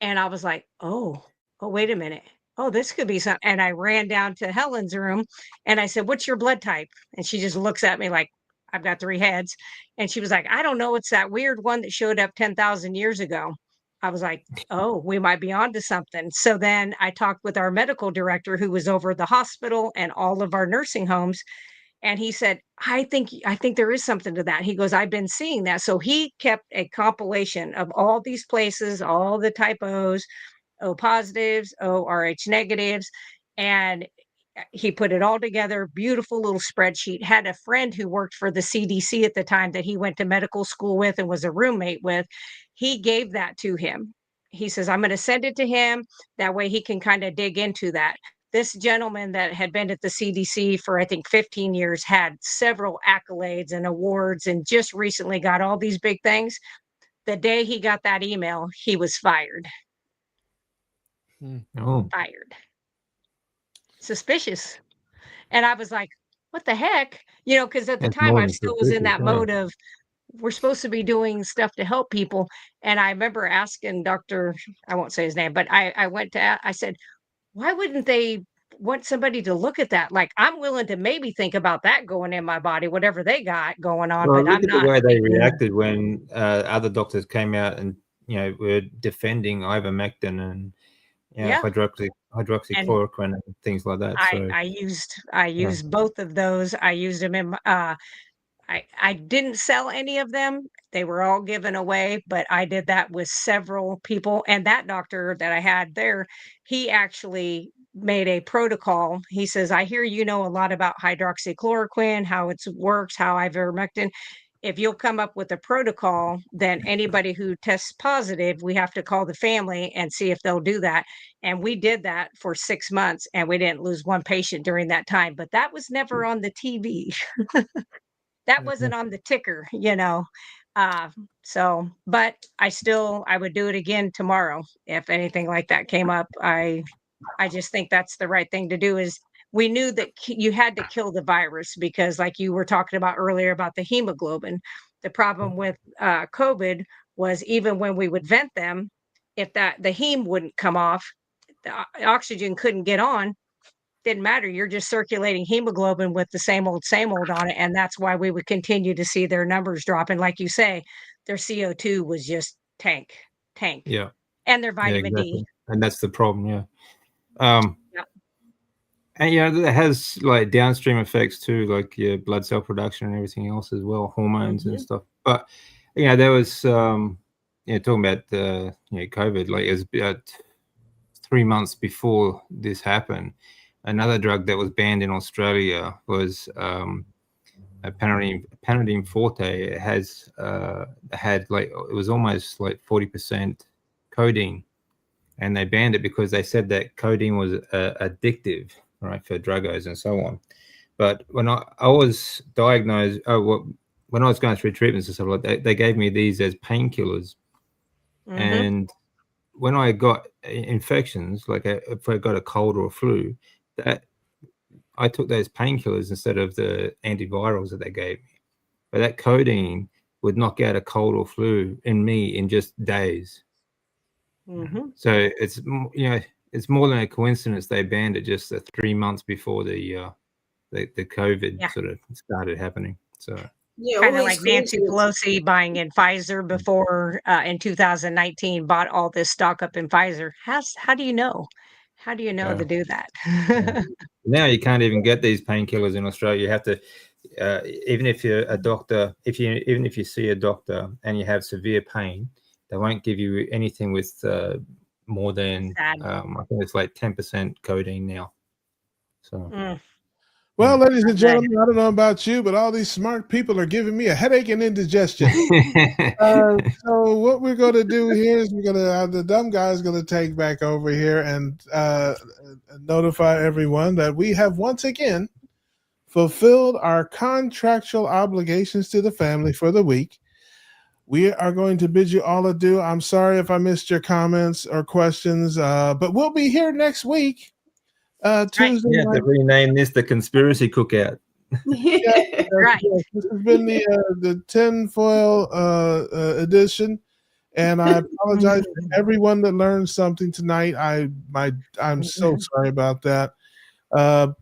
[SPEAKER 3] And I was like, oh, wait a minute. Oh, this could be something. And I ran down to Helen's room and I said, what's your blood type? And she just looks at me like, I've got 3 heads. And she was like, I don't know. It's that weird one that showed up 10,000 years ago. I was like, oh, we might be onto something. So then I talked with our medical director who was over the hospital and all of our nursing homes. And he said, I think there is something to that. He goes, I've been seeing that. So he kept a compilation of all these places, all the typos, O positives, O RH negatives, and he put it all together, beautiful little spreadsheet. Had a friend who worked for the CDC at the time that he went to medical school with and was a roommate with. He gave that to him. He says, I'm going to send it to him. That way he can kind of dig into that. This gentleman that had been at the CDC for, I think, 15 years had several accolades and awards and just recently got all these big things. The day he got that email, he was fired.
[SPEAKER 5] Oh,
[SPEAKER 3] Fired. Suspicious. And I was like, what the heck? Because at the
[SPEAKER 5] that's
[SPEAKER 3] time
[SPEAKER 5] more
[SPEAKER 3] I
[SPEAKER 5] than
[SPEAKER 3] still was in
[SPEAKER 5] suspicious,
[SPEAKER 3] that
[SPEAKER 5] yeah.
[SPEAKER 3] mode of we're supposed to be doing stuff to help people. And I remember asking Dr. I won't say his name, but I said, why wouldn't they want somebody to look at that? Like, I'm willing to maybe think about that going in my body, whatever they got going on,
[SPEAKER 5] Well,
[SPEAKER 3] but
[SPEAKER 5] look
[SPEAKER 3] I'm
[SPEAKER 5] at the
[SPEAKER 3] not
[SPEAKER 5] way they
[SPEAKER 3] thinking,
[SPEAKER 5] reacted when other doctors came out and were defending ivermectin and
[SPEAKER 3] yeah.
[SPEAKER 5] hydroxychloroquine and things like that. So
[SPEAKER 3] I used both of those. I used them in I didn't sell any of them. They were all given away, but I did that with several people. And that doctor that I had there, he actually made a protocol. He says, I hear you know a lot about hydroxychloroquine, how it works, how ivermectin. If you'll come up with a protocol, then anybody who tests positive, we have to call the family and see if they'll do that. And we did that for 6 months and we didn't lose one patient during that time, but that was never on the TV. That wasn't on the ticker. But I would do it again tomorrow if anything like that came up. I just think that's the right thing to do. Is we knew that you had to kill the virus because, like you were talking about earlier about the hemoglobin, The problem with COVID was even when we would vent them, if the heme wouldn't come off, the oxygen couldn't get on, didn't matter. You're just circulating hemoglobin with the same old on it. And that's why we would continue to see their numbers drop. And like you say, their CO2 was just tank.
[SPEAKER 5] Yeah.
[SPEAKER 3] And their
[SPEAKER 5] Yeah,
[SPEAKER 3] vitamin
[SPEAKER 5] exactly.
[SPEAKER 3] D.
[SPEAKER 5] And that's the problem. Yeah.
[SPEAKER 3] Yeah.
[SPEAKER 5] And it has like downstream effects too, like your blood cell production and everything else as well, hormones and stuff. But there was talking about COVID, like it was about 3 months before this happened. Another drug that was banned in Australia was Panadine Forte. It had like, it was almost like 40% codeine, and they banned it because they said that codeine was addictive, right, for druggers and so on. But when I was diagnosed, when I was going through treatments and stuff like that, they gave me these as painkillers. And when I got infections, like if I got a cold or a flu, that I took those painkillers instead of the antivirals that they gave me. But that codeine would knock out a cold or flu in me in just days. So it's more than a coincidence they banned it just 3 months before the COVID sort of started happening. So
[SPEAKER 3] kind of like Nancy Pelosi buying in Pfizer before in 2019 bought all this stock up in Pfizer. How do you know? How do you know to do that?
[SPEAKER 5] Now you can't even get these painkillers in Australia. You have to, even if you're a doctor, even if you see a doctor and you have severe pain, they won't give you anything with more than I think it's like 10% codeine now. So.
[SPEAKER 2] Well, ladies and gentlemen, I don't know about you, but all these smart people are giving me a headache and indigestion. So what we're going to do here is the dumb guy is going to take back over here and notify everyone that we have once again fulfilled our contractual obligations to the family for the week. We are going to bid you all adieu. I'm sorry if I missed your comments or questions, but we'll be here next week. Tuesday night.
[SPEAKER 5] To rename this the Conspiracy Cookout.
[SPEAKER 3] Right.
[SPEAKER 2] This has been the tinfoil edition, and I apologize to everyone that learned something tonight. I'm so sorry about that. But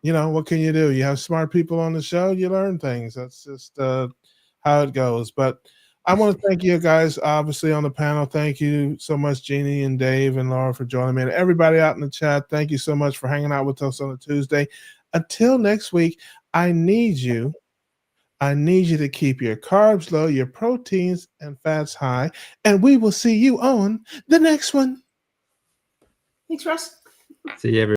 [SPEAKER 2] what can you do? You have smart people on the show, you learn things. That's just how it goes. But I want to thank you guys, obviously, on the panel. Thank you so much, Jeannie and Dave and Laura, for joining me. And everybody out in the chat, thank you so much for hanging out with us on a Tuesday. Until next week, I need you to keep your carbs low, your proteins and fats high, and we will see you on the next one.
[SPEAKER 4] Thanks, Russ.
[SPEAKER 5] See you, everybody.